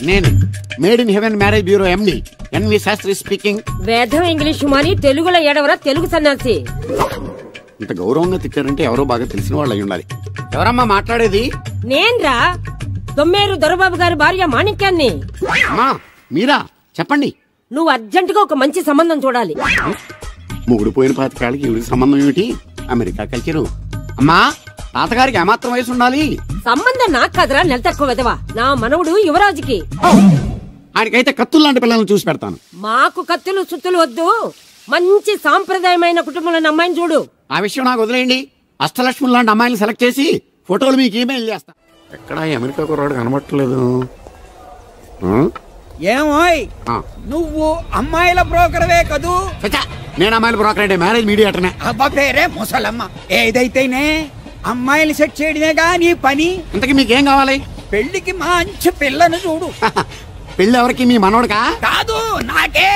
నేను made in heaven marriage bureau MD NV Shastri speaking. వేదం English మాని తెలుగులో ఏడవరా తెలుగు సన్నాసి. ఇంత గౌరవంగా తిట్టారంటే ఎవరో బాగా తెలిసిన వాళ్ళు అయి ఉండాలి. ఎవరమ్మా మాట్లాడేది? నేన్రా దొమ్మేరు దొరబాబు గారి భార్య మాణిక్యాన్ని. అమ్మా మీరా? చెప్పండి. నువ్వు అర్జెంటుగా ఒక మంచి సంబంధం చూడాలి. ముగుడు పోయిన పాతకాళ్ళకి ఇవిడికి సంబంధం ఏమిటి? America culture. అమ్మా తాతగారికి ఏమాత్రం వయసు ఉండాలి? సంబంధం నాకు కాదురా, నెల తక్కువ విధవా. నా మనవుడు యువరాజుకి. ఆయనకైతే కత్తులు లాంటి పిల్లలను చూసి పెడతాను. మాకు కత్తులు సుత్తులు వద్దు, మంచి సాంప్రదాయమైన కుటుంబంలో అమ్మాయిని చూడు. ఆ విషయం నాకు వదిలేయండి. అష్టలక్ష్మి లాంటి అమ్మాయిని సెలెక్ట్ చేసి ఫోటోలు మీకు ఈమెయిల్ చేస్తా. ఎక్కడ అమెరికా కుర్రాడు కనబట్టలేదు. ఏమోయ్ నువ్వు అమ్మాయిల బ్రోకర్వే కదూ? నేను అమ్మాయిల బ్రోకర్ అంటే మ్యారేజ్ మీడియాటర్నే. అబ్బా పేరే ముసలమ్మ. ఏదైతేనే అమ్మాయిలు సెట్ చేయడమేగా నీ పని. ఇంతకీ మీకేం కావాలి? పెళ్లికి మంచి పిల్లను చూడు. పెళ్లి ఎవరికి? మీ మనోడుకా? కాదు నాకే.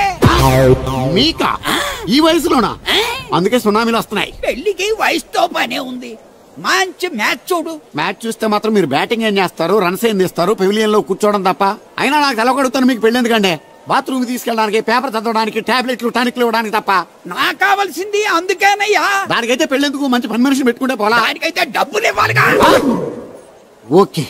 మీకా? ఈ వయసులోనా? అందుకే సునామీలు వస్తున్నాయి. పెళ్లికి వయసుతో పనే ఉంది. మంచి మ్యాచ్ చూడు. మ్యాచ్ చూస్తే మాత్రం మీరు బ్యాటింగ్ ఏం చేస్తారు, రన్స్ ఏం తీస్తారు, పెవిలియన్ లో కూర్చోవడం తప్ప. అయినా నాకు తెలవగడుగుతాను మీకు పెళ్లి ఎందుకంటే బాత్రూమ్ తీసుకెళ్ళడానికి, పేపర్ చదవడానికి, టాబ్లెట్లు టానిక్లు ఇవ్వడానికి తప్ప. నాకు కావాల్సింది అందుకేనయ్యా. దానికైతే పెళ్లిందుకు మంచి పని మనిషిని పెట్టుకుంటే పోలా. దానికైతే డబ్బులు ఇవ్వాలిగా. ఓకే,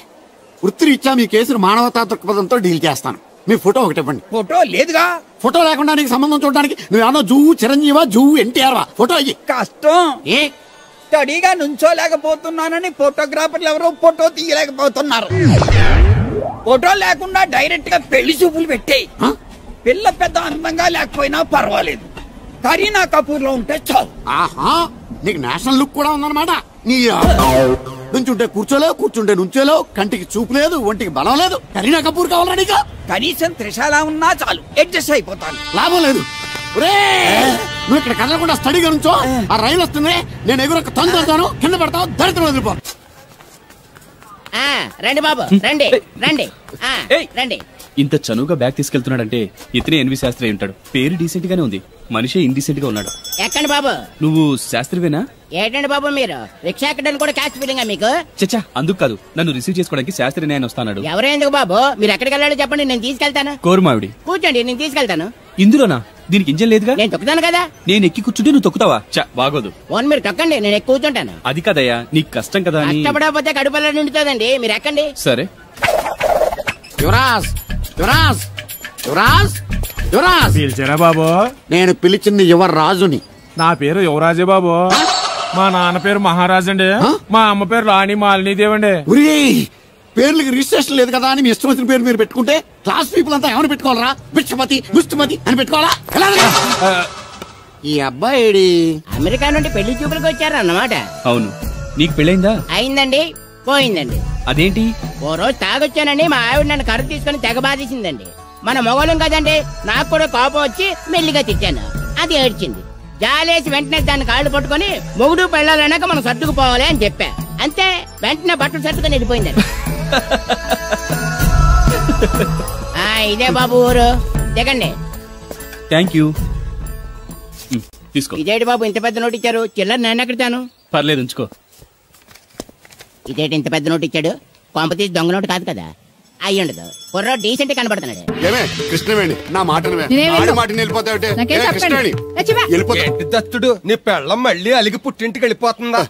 వృత్తిరీత్యా మీ కేసును మానవతా దృక్పథంతో డీల్ చేస్తాను. మీ ఫోటో ఒకటి ఇవ్వండి. ఫోటో లేదుగా. ఫోటో లేకుండా నీకు సంబంధం చూడడానికి నువ్వేమో జూ చిరంజీవా, జూ ఎన్టీఆర్ వా? ఫోటో అయ్యి. కష్టం. ఏ స్టడీగా నుంచోలేకపోతున్నానని ఫోటోగ్రాఫర్లు ఎవరో ఫోటో తీయలేకపోతున్నారు. ఫోటో లేకుండా డైరెక్ట్ గా పెళ్లి చూపులు పెట్టేయి. పిల్ల పెద్ద అందంగా లేకపోయినా పర్వాలేదు, కరీనా కపూర్ లో ఉంటే చాలు. ఆహా, నీకు నేషనల్ లుక్ కూడా ఉందన్నమాట. నీ నుంచుంటే కూర్చోలేవు, కూర్చుంటే నుంచోలేవు, కంటికి చూపు లేదు, ఒంటికి బలం లేదు. కరీనా కపూర్ కావాలా నీకు? కనీసం త్రిషాల ఉన్నా చాలు, అడ్జస్ట్ అయిపోతాను. లాభం లేదు. నువ్వు ఇక్కడ కదలకుండా స్టడీగా నుంచో. ఆ రైలు వస్తుంది, నేను ఎగురొక్క తొందరతాను, కింద పడతావు, దరిద్రం వదిలిపో. రండి బాబు, రండి రండి రండి. ఇంత చనువుగా బ్యాగ్ తీసుకెళ్తున్నాడంటే ఇతనే ఎన్వి శాస్త్రి అయి ఉంటాడు. పేరు డీసెంట్ గానే ఉంది, మనిషి ఇండీసెంట్ గా ఉన్నాడు. ఎక్కండి బాబు. నువ్వు శాస్త్రివేనా? ఏంటండి బాబు మీరు రిక్షా ఎక్కడానికి కూడా క్యాష్ ఫీలింగా మీకు? చచ్చా, అందుకు కాదు, నన్ను రిసీవ్ చేసుకోవడానికి శాస్త్రి నేను వస్తాడు. ఎవరెందుకు బాబు, మీరు ఎక్కడికి వెళ్ళాలో చెప్పండి, నేను తీసుకెళ్తాను. కోరుమావిడి. కూర్చోండి, నేను తీసుకెళ్తాను. ఇందులోనా? దీనికి ఇంజన్ లేదుగా. నేను తొక్కుతాను కదా. నేను ఎక్కి కూర్చుంటే నువ్వు తొక్కుతావా? బాగోదు. ఓన్ మీరు తొక్కండి, నేను ఎక్కి కూర్చుంటాను. అది కదయ్యా, నీకు కష్టం కదా. కష్టపడకపోతే కడుపులో నిండుతుందండి, మీరు ఎక్కండి. సరే. యువరాజ్, యువరాజ్, యువరాజ్, యువరాజ్. పిలిచారా బాబు? నేను పిలిచింది యువరాజుని. నా పేరు యువరాజే బాబు. మా నాన్న పేరు మహారాజ్ అండి. మా అమ్మ పేరు రాణి మాలినీదేవండి. పేర్లకి రిజిస్ట్రేషన్ లేదు కదా అని మీ ఇష్టం వచ్చిన పేరు మీరు పెట్టుకుంటే క్లాస్ పీపుల్ అంతా ఏమని పెట్టుకోవాలరా? బిచ్చమతి, ముష్టిమతి అని పెట్టుకోవాలా? ఈ అబ్బాయి అమెరికా నుండి పెళ్లి చూపులకు వచ్చారన్నమాట. అవును. నీకు పెళ్ళైందా? అయిందండి, పోయిందండి. అదేంటి? ఓ రోజు తాగొచ్చానండి, మా ఆవిడ నన్ను కర్ర తీసుకుని తెగ బాధేసిందండి. మన మొగలం కదండి, నాకు కూడా కోపం వచ్చి మెల్లిగా తిట్టాను. అది ఏడ్చింది. జాలేసి వెంటనే దాన్ని కాళ్ళు పట్టుకుని మొగుడు పెళ్ళాలన్నాక మనం సర్దుకుపోవాలి అని చెప్పా. అంతే, వెంటనే బట్టలు సర్దుకొని వెళ్ళిపోయిందండి. ఇదే బాబు ఊరు, దిగండి. Thank you. తీసుకో. ఇదేంటి బాబు ఇంత పెద్ద నోటు ఇచ్చారు? చిల్లర నేను ఎక్కడతాను. పర్లేదు, ఉంచుకో. ఇదేంటి ఇంత పెద్ద నోటు ఇచ్చాడు? కొంప తీసి దొంగ నోటు కాదు కదా? అయ్యుండదు, కుర్ర డీసెంట్ కనబడుతున్నాడు. కృష్ణవేణి, నా మాట దత్తుడు, నీ పెళ్ళం మళ్ళీ అలిగి పుట్టింటికి వెళ్ళిపోతుందా?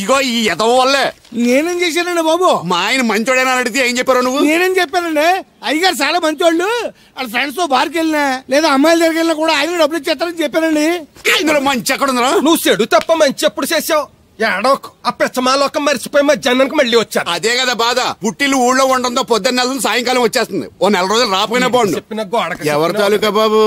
ఇగో ఈ ఎదవ వల్లే. నేనేం చేశానండి బాబు? మా ఆయన మంచోడేనా అడిగితే ఏం చెప్పారు నువ్వు? నేనేం చెప్పానండి? అయ్యగారు చాలా మంచోళ్ళు, వాళ్ళ ఫ్రెండ్స్ తో బార్కి వెళ్ళినా లేదా అమ్మాయిల దగ్గరికి వెళ్ళినా కూడా ఆయన డబ్బులు ఇచ్చేస్తారని చెప్పానండి. ఇందులో మంచి ఎక్కడ ఉందా? నువ్వు చెడు తప్ప మంచి ఎప్పుడు చేసావు? ఏడోకు ఆ పెచ్చమాలోకం మర్చిపోయి మధ్యాహ్నానికి మళ్ళీ వచ్చారు. అదే కదా బాధ. పుట్టిల్లు ఊళ్ళో ఉండడంతో పొద్దున్న నెల సాయంకాలం వచ్చేస్తుంది. ఓ నెల రోజులు రాపోయినా బాగుండు. చెప్పిన గోడకి ఎవరి తాలూకా బాబు?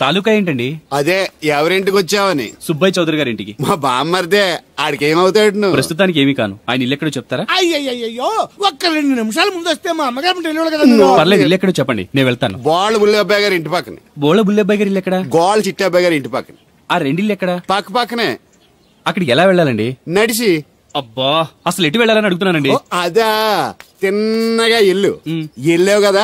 తాలూకా ఏంటండి? అదే ఎవరింటికి వచ్చావని. సుబ్బయ్య చౌదరి గారి ఇంటికి. మా బామ్మర్దే. ఆడికి ఏమవుతాడు నువ్వు? ప్రస్తుతానికి ఏమీ కాను. ఆయన ఇల్లు ఎక్కడో చెప్తారా? అయ్యో, ఒక్క 2 నిమిషాలు ముందు వస్తే మా అమ్మగారు తెలియదు కదా. పర్లేదు, ఇల్లు ఎక్కడో చెప్పండి, నేను వెళ్తాను. బోళ్ళ బుల్లబ్బాయి గారి ఇంటి పక్కన. బోళ్ళ బుల్లబ్బాయి గారి ఇల్లు ఎక్కడ? గోళ్ళ చిట్టాబ్బాయి గారి ఇంటి పక్కన. ఆ రెండిల్లు ఎక్కడ? పక్క పక్కనే. అక్కడికి ఎలా వెళ్ళాలండి? నడిచి. అబ్బా, అసలు ఎటు వెళ్ళాలని అడుగుతున్నానండి. అదా, తిన్నగా ఇల్లు వెళ్ళావు కదా,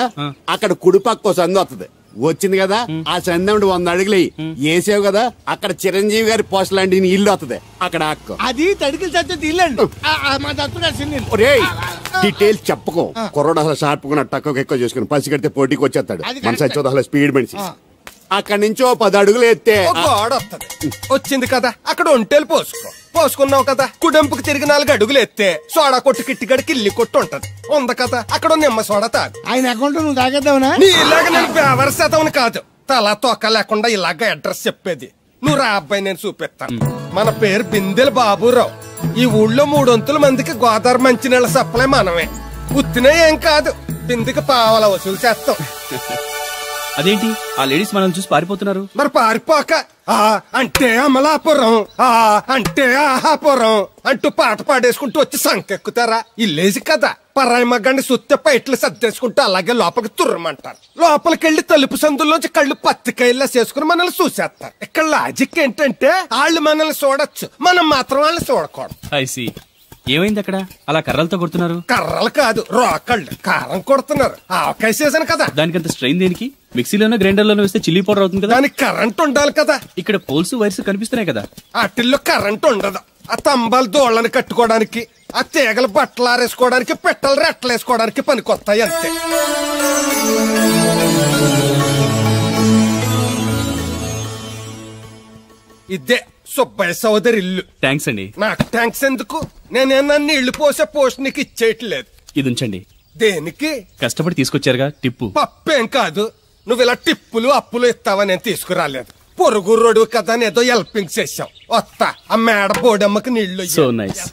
అక్కడ కుడిపక్క సందు వస్తుంది. వచ్చింది కదా, ఆ సందు 100 అడుగులు వేసావు కదా, అక్కడ చిరంజీవి గారి పోస్ట్ లాంటి ఇల్లు వస్తుంది. అక్కడ అక్క అది తడికి చచ్చేది ఇల్లు అండి. మా దత్తు గారి డీటెయిల్స్ చెప్పకో. కుర్రోడు అసలు షార్ప్ గా తక్కువ ఎక్కువ చేసుకుని పసి కడితే పోటీకి వచ్చేస్తాడు. మన సచ్చిపోతే అసలు స్పీడ్ మనిషి. అక్కడి నుంచి 10 అడుగులు ఎత్తే గోడ వస్తుంది. వచ్చింది కదా అక్కడ ఒంటేలు పోసుకున్నావు కదా. కుడెంపుకు తిరిగి 4 అడుగులు ఎత్తే సోడా కొట్టు కిట్టిగడి కిల్లి కొట్టు ఉంటది. ఉంది కదా అక్కడ నిమ్మ సోడా తాగు. ఆయన అకౌంట్ నువ్వు తాగేద్దావునా? నీ ఇలాగ నేను బేవర శాతం కాదు, తల తోక లేకుండా ఇలాగ అడ్రస్ చెప్పేది. నువ్వు రా అబ్బాయి, నేను చూపిస్తాను. మన పేరు బిందెల బాబురావు. ఈ ఊళ్ళో 300 మందికి గోదావరి మంచినీళ్ళ సప్లై మనమే. ఉత్తినే ఏం కాదు, బిందెకి పావల వసూలు చేస్తాం. అదేంటి ఆ లేడీస్ మనం చూసి పారిపోతున్నారు? మరి పారిపోక అంటే అమలాపురం, అంటే ఆహాపురం అంటూ పాట పాడేసుకుంటూ వచ్చి సంకెక్కుతారా? ఇల్లేసి కదా. పరాయి మగ్గండి సుత్తే పైట్లు సర్దేసుకుంటూ అలాగే లోపలికి తుర్రమంటారు. లోపలికెళ్లి తలుపు సందుల్లోంచి కళ్ళు పత్తికాయల్లా చేసుకుని మనల్ని చూసేస్తారు. ఇక్కడ లాజిక్ ఏంటంటే వాళ్ళు మనల్ని చూడొచ్చు, మనం మాత్రం వాళ్ళని చూడకూడదు. ఐసి ఏమైంది అక్కడ అలా కర్రలతో కొడుతున్నారు? కర్రలు కాదు, రోకళ్ళు కారం కొడుతున్నారు. ఆవకాయ సీజన్ కదా. దానికంత స్ట్రెయిన్ దేనికి? మిక్సీలోనో గ్రైండర్లోనో వేస్తే చిల్లీ పౌడర్ అవుతుంది కదా. దానికి కరెంట్ ఉండాలి కదా. ఇక్కడ పోల్స్ వైర్స్ కనిపిస్తున్నాయి కదా. వాటిల్లో కరెంట్ ఉండదు. ఆ తంబాలు దోళ్ళని కట్టుకోవడానికి, ఆ తీగలు బట్టలు ఆరేసుకోవడానికి, పెట్టలు రెట్టలు వేసుకోవడానికి పనికొస్తాయి అంతే. ఇదే సుబ్బయ్య సోదరి ఇల్లు. థ్యాంక్స్ అండి. నాకు థ్యాంక్స్ ఎందుకు? నేనేనా నీళ్లు పోసే పోస్ట్ నీకు ఇచ్చేయట్లేదు. ఇది ఉంచండి. దేనికి? కష్టపడి తీసుకొచ్చారుగా టిప్పు. పప్పేం కాదు, నువ్వు ఇలా టిప్పులు అప్పులు ఇస్తావా? నేను తీసుకురాలేదు. పొరుగు రోడ్డు కదా అని ఏదో హెల్పింగ్ చేసావు. వస్తా ఆ మేడ బోడమ్మకి నీళ్లు. So nice.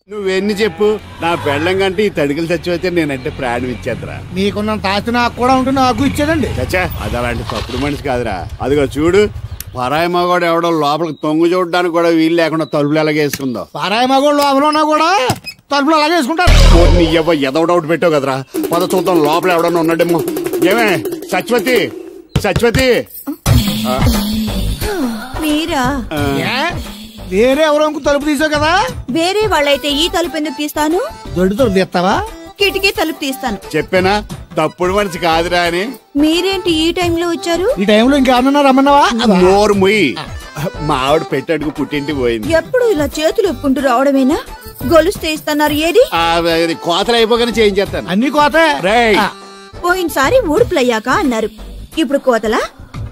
నువ్వెన్ని చెప్పు, నా పెళ్ళం కంటే ఈ తడికలు చచ్చిపోతే నేనంటే ప్రాణం ఇచ్చేద్దరా. మీకున్నంత ఆస్తి నాకు కూడా ఉంటుంది, నాకు ఇచ్చేదండి. చచ్చా, అది అలాంటి తప్పుడు మనిషి కాదురా. అదిగో చూడు, పరాయి మగవాడు ఎవడో లోపలికి తొంగు చూడడానికి కూడా వీలు లేకుండా తలుపులు ఎలాగేసుకుందో. పరాయి మగోళ్ళు లోపల కూడా తలుపులు అలాగే వేసుకుంటారు. నీ ఎదో డౌట్ పెట్టావు కదరా. పద చూద్దాం లోపల ఎవడన్నా ఉన్నాడేమో. ఏమే సత్యవతి, సత్యవతి మీరా? వేరే ఎవరో తలుపు తీసావు కదా. వేరే వాళ్ళైతే ఈ తలుపు ఎందుకు తీస్తాను? దొడ్డు తలుపు తీస్తావా? కిటికీ తలుపు తీస్తాను. చెప్పానా తప్పుడు మనిషి కాదురా అని. మీరేంటి ఈ టైంలో వచ్చారు? ఈ టైంలో ఇంకేమన్నా రమ్మన్నావా? నోరు ముయ్యి. మా ఆవిడ పెట్టడుకు పుట్టింటి పోయింది. ఎప్పుడు ఇలా చేతులు ఒప్పుకుంటూ రావడమేనా? గొలుస్తే ఇస్తున్నారు, ఏది? కోతలు అయిపోగానే చేయించేస్తాను. అన్ని కోత. పోయినసారి ఊడుపులయ్యాక అన్నారు, ఇప్పుడు కోతలా?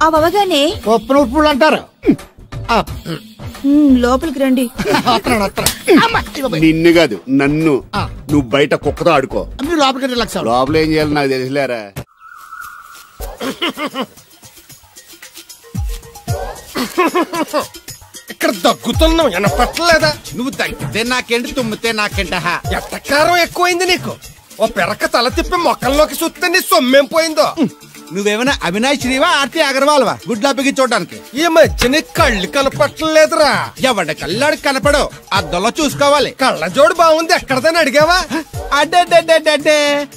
అవగానే ఉప్పులు అంటారు. లోపలికి రండి. నిన్ను కాదు నన్ను. నువ్వు బయట కుక్కతో ఆడుకో. లోపలికి లోపల ఏం చేయాలి నాకు తెలిసిలేరా. ఇక్కడ దగ్గుతున్నావు, వినపట్టలేదా? నువ్వు తగ్గితే నాకేంటి, తుమ్మితే నాకేంట. ఎట్టకారం ఎక్కువైంది నీకు. ఓ పెరక తల తిప్పి మొక్కల్లోకి చూస్తే నీ సొమ్మేం పోయిందో. నువ్వేమైనా అవినాష్ శ్రీవా, ఆర్తి అగర్వాల్వా గుడ్లాపికి చూడడానికి? ఈ మధ్య నీ కళ్ళు కనపట్టలేదురా. ఎవడ కళ్ళాడు కనపడవు, అద్దంలో చూసుకోవాలి. కళ్ళజోడు బాగుంది, ఎక్కడదని అడిగావా? అడ్డే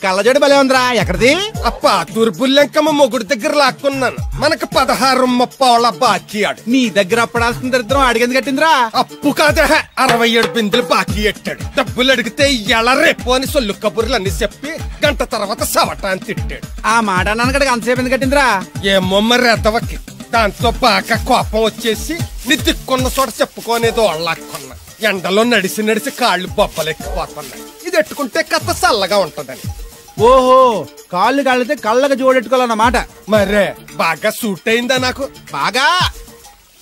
కళ్ళజోడు భలే ఉందిరా. ఎక్కడిది? అప్ప తూర్పుల్లెంకమ్మ మొగుడు దగ్గర లాక్కున్నాను. మనకు 16 బాకీ ఆడు. నీ దగ్గర పడాల్సిన దరిద్రం అడిగింది కట్టిందిరా. అప్పు కాదే, 67 బిందులు బాకీ ఎట్టాడు. డబ్బులు అడిగితే ఎలా రేపు అని సొల్లు కబుర్లు అన్ని చెప్పి గంట తర్వాత సవటాన్ని తిట్టాడు. ఆ మాట నాన్నగడికి అంతసేపు ఎందుకు కట్టిందిరా? ఏమో మరి ఎద్దవకి. దాంతో బాగా కోపం వచ్చేసి నీ దిక్కున్న చోట చెప్పుకోనేదో వాళ్ళకున్నా. ఎండలో నడిచి కాళ్ళు బొబ్బలెక్కిపోతున్నాయి. ఇది ఎట్టుకుంటే కథ చల్లగా ఉంటదని. ఓహో, కాళ్ళు కాళ్ళతే కళ్ళగా జోడెట్టుకోవాలన్నమాట. మరే బాగా సూట్ అయిందా నాకు? బాగా.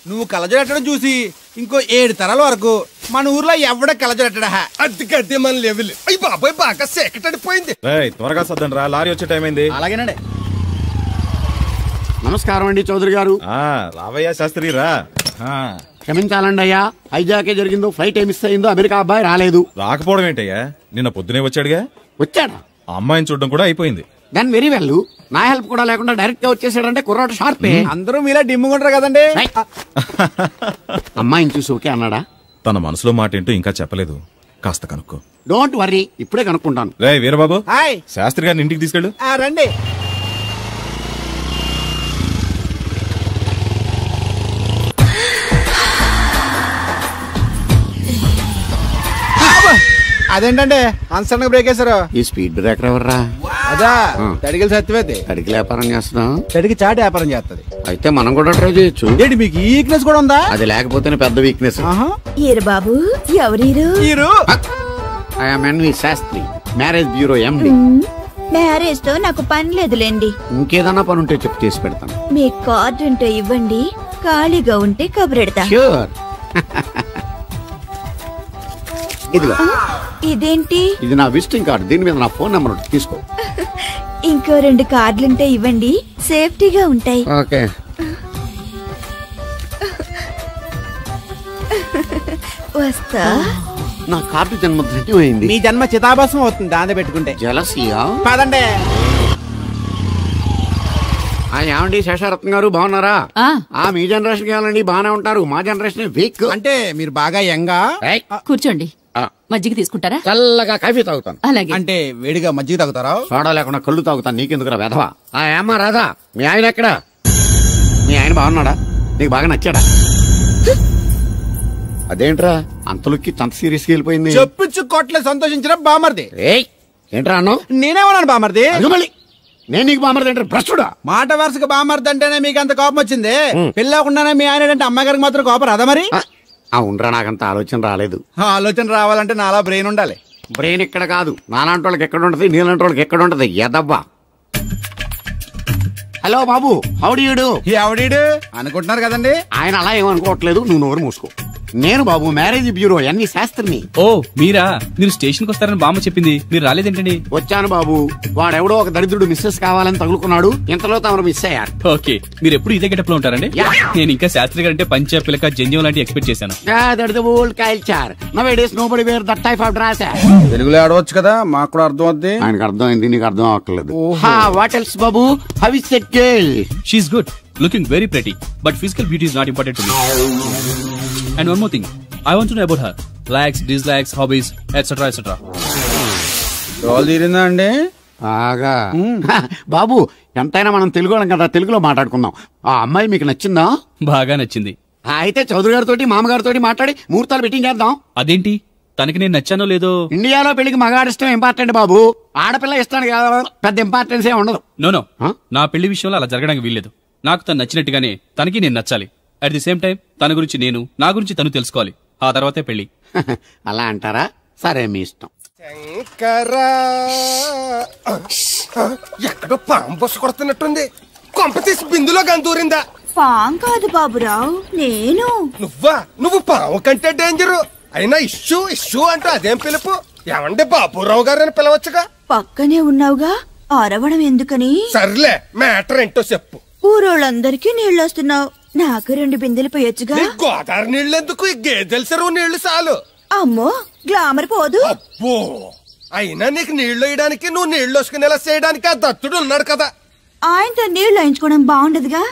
నువ్వు కళ్ళజోడెట్టడం చూసి ఇంకో 7 తరాల వరకు మన ఊర్లో ఎవడ కళ్ళజోడెట్టడా. అది గడ్డి మన లెవెల్. అయ్యి బాబాయ్ బాగా సేకటడిపోయింది. త్వరగా సర్దండి రా, లారీ వచ్చే టైం అయింది. అలాగేనండి. నమస్కారం అండి చౌదరి గారు. రావయ్యా శాస్త్రి రా. క్షమించాలండి అయ్యా, హైజాకే జరిగిందో, ఫ్లైట్ ఏమి మిస్ అయిందో, అమెరికా అబ్బాయి రాలేదు. రాకపోవడం ఏంటయ్యా, నిన్న పొద్దునే వచ్చాడుగా. వచ్చాడా? ఆ అమ్మాయిని చూడడం కూడా అయిపోయింది. దాని వెరీ వెల్. నా హెల్ప్ కూడా లేకుండా డైరెక్ట్ గా వచ్చేసాడంటే కుర్రాడు షార్పే. అందరూ మీలా డిమ్ముకుంటారు కదండి. అమ్మాయిని చూసి ఓకే అన్నాడా? తన మనసులో మాట ఏంటో ఇంకా చెప్పలేదు, కాస్త కనుక్కో. డోంట్ వర్రీ, ఇప్పుడే కనుక్కుంటాను. రే వీరబాబు, హాయ్. శాస్త్రి గారిని ఇంటికి తీసుకెళ్ళు. రండి. అదేంటంటే అన్సన్ బ్రేక్ వేసారు? ఈ స్పీడ్ బ్రేకర్ ఎవర్రా? అదా తడిగిలి సత్యవేది. తడికి వ్యాపారం చేస్తున్నాం. తడికి చాటి వ్యాపారం చేస్తది. అయితే మనం కూడా ట్రై చేయొచ్చు. ఏంటి మీకు ఈ వీక్నెస్ కూడా ఉందా? అది లేకపోతేనే పెద్ద వీక్నెస్. బాబు ఎవరీరు? I'm N V Shastri, marriage bureau MD. Marriage తో నాకు పని లేదులేండి. ఇంకేదన్నా పని ఉంటే చెప్పు, చేసి పెడతాను. మీ కార్డు ఉంటే ఇవ్వండి, ఖాళీగా ఉంటే కబురెడతా. ష్యూర్. ఇదిగో. ఇదేంటి? ఇది నా విజిటింగ్ కార్డు, దీని మీద నా ఫోన్ నెంబర్ తీసుకో. ఇంకో 2 కార్డులుంటే ఇవ్వండి, సేఫ్టీగా ఉంటాయి. ఓకే. వస్తా. నా కార్డు జన్మ ధన్యమైంది. మీ జన్మ చితాభాసం అవుతుంది దాన్ని పెట్టుకుంటే. జలసియా? పదండి. ఏమండి శేషారత్న గారు, బాగున్నారా? మీ జనరేషన్ కావాలండి, బాగానే ఉంటారు. మా జనరేషన్ వీక్. అంటే మీరు బాగా యంగా. కూర్చోండి, మజ్జిగ తీసుకుంటారా? చల్లగా కాఫీ తాగుతాను. అలాగే. అంటే వేడిగా మజ్జిగ తాగుతారా? సోడా లేకుండా కళ్ళు తాగుతాను. నీకెందుకురా వెధవా? ఏమ్మా రాధా, మీ ఆయన ఎక్కడా? మీ ఆయన బాగున్నాడా? నీకు బాగా నచ్చాడా? అదేంట్రా అంతలోకి అంత సీరియస్ గా వెళ్ళిపోయింది? చెప్పుచ్చు కొట్లే సంతోషించిన బామర్ది. ఏంట్రా అన్నావు? నేనేమన్నాను బామర్ది? మళ్ళీ నేను నీకు బామర్ది అంటే భ్రష్టుడా? మాట వరుసగా బామర్ది అంటేనే మీకు అంత కోపం వచ్చింది. పెళ్ళకుండానే మీ ఆయన అంటే అమ్మగారికి మాత్రం కోపం రాదా మరి? అవునరా, నాకంత ఆలోచన రాలేదు. ఆలోచన రావాలంటే నాలా బ్రెయిన్ ఉండాలి. బ్రెయిన్ ఇక్కడ కాదు, నాలాంటి వాళ్ళకి ఎక్కడ ఉంటది, నీలాంటి వాళ్ళకి ఎక్కడ ఉంటది. ఎదవ్వా. హలో బాబు, హౌడీయుడు. ఎవడీడు అనుకుంటున్నారు కదండి. ఆయన అలా ఏమనుకోవట్లేదు, నువ్వు నోరు మూసుకో. నేను బాబు మ్యారేజ్ బ్యూరో ఎన్వి శాస్త్రిని. ఓ మీరా? మీరు స్టేషన్ కి వస్తారని బామ్మ చెప్పింది, మీరు రాలేదేంటండి? వచ్చాను బాబు, వాడెవడో ఒక దరిద్రుడు మిస్సెస్ కావాలని తగులుకున్నాడు, ఇంతలో తమరు మిస్ అయ్యారు. ఓకే, మీరు ఎప్పుడు ఇదే గెటప్ లో ఉంటారండి? నేను ఇంకా శాస్త్రి గారు అంటే పంచ పిలక జంజం లాంటి ఎక్స్పెక్ట్ చేశాను. తెలుగులో ఆడవచ్చు కదా, మాకు కూడా అర్థం అవుద్ది. ఆయనకు అర్థమైంది, నీకు అర్థం అవ్వట్లేదు. What else Babu? How is that girl? She is good, looking very pretty, but physical beauty is not important to me. And one more thing, I want to know about her likes, dislikes, hobbies, etc. etc. Role తీరిందా అండి? బాగా. బాబు ఎంతైనా మనం తెలుగు వాళ్ళం కదా, తెలుగులో మాట్లాడుకుందాం. ఆ అమ్మాయి మీకు నచ్చిందా? బాగా నచ్చింది. అయితే చౌదరి గారితో మామగారితో మాట్లాడి ముహూర్తాలు పెట్టింగ్ చేద్దాం. అదేంటి, తనకి నేను నచ్చానో లేదో? ఇండియాలో పెళ్లికి మగాడి ఇష్టం ఇంపార్టెంట్ బాబు, ఆడపిల్ల ఇష్టానికి పెద్ద ఇంపార్టెన్స్ ఏ ఉండదు. నో నా పెళ్లి విషయంలో అలా జరగడానికి వీల్లేదు. నాకు తను నచ్చినట్టుగానే తనకి నేను నచ్చాలి. అట్ ది సేమ్ టైం తన గురించి నేను, నా గురించి తను తెలుసుకోవాలి. ఆ తర్వాతే పెళ్లి. అలా అంటారా? సరే, మీ ఇష్టం. ఎక్కడో పాము బొస్స కొడుతున్నట్టుంది. కొంప తీసి బిందులో గందూరిందా? పాం కాదు బాబురావు, నేను. నువ్వు పాము కంటే డేంజరు. అయినా ఇష్యూ ఇష్యూ అంటూ అదేం పిలుపు? ఏమండి బాబురావు గారు అని పిలవచ్చుగా. పక్కనే ఉన్నావుగా, అరవడం ఎందుకని? సర్లే, మ్యాటర్ ఏంటో చెప్పు. ఊరోళ్ళందరికీ నీళ్ళు వస్తున్నావు, నాకు 2 బిందెలు పోయొచ్చుగా. గోదావరి నీళ్ళు ఎందుకు? ఈ గేదెల చెరువు నీళ్లు చాలు. అమ్మో, గ్లామర్ పోదు. అబ్బో, అయినా నీకు నీళ్లు వేయడానికి, నువ్వు నీళ్లు వసుకునేలా చేయడానికి ఆ దత్తుడు ఉన్నాడు కదా. ఆయనతో నీళ్లు వేయించుకోవడం బాగుండదుగా.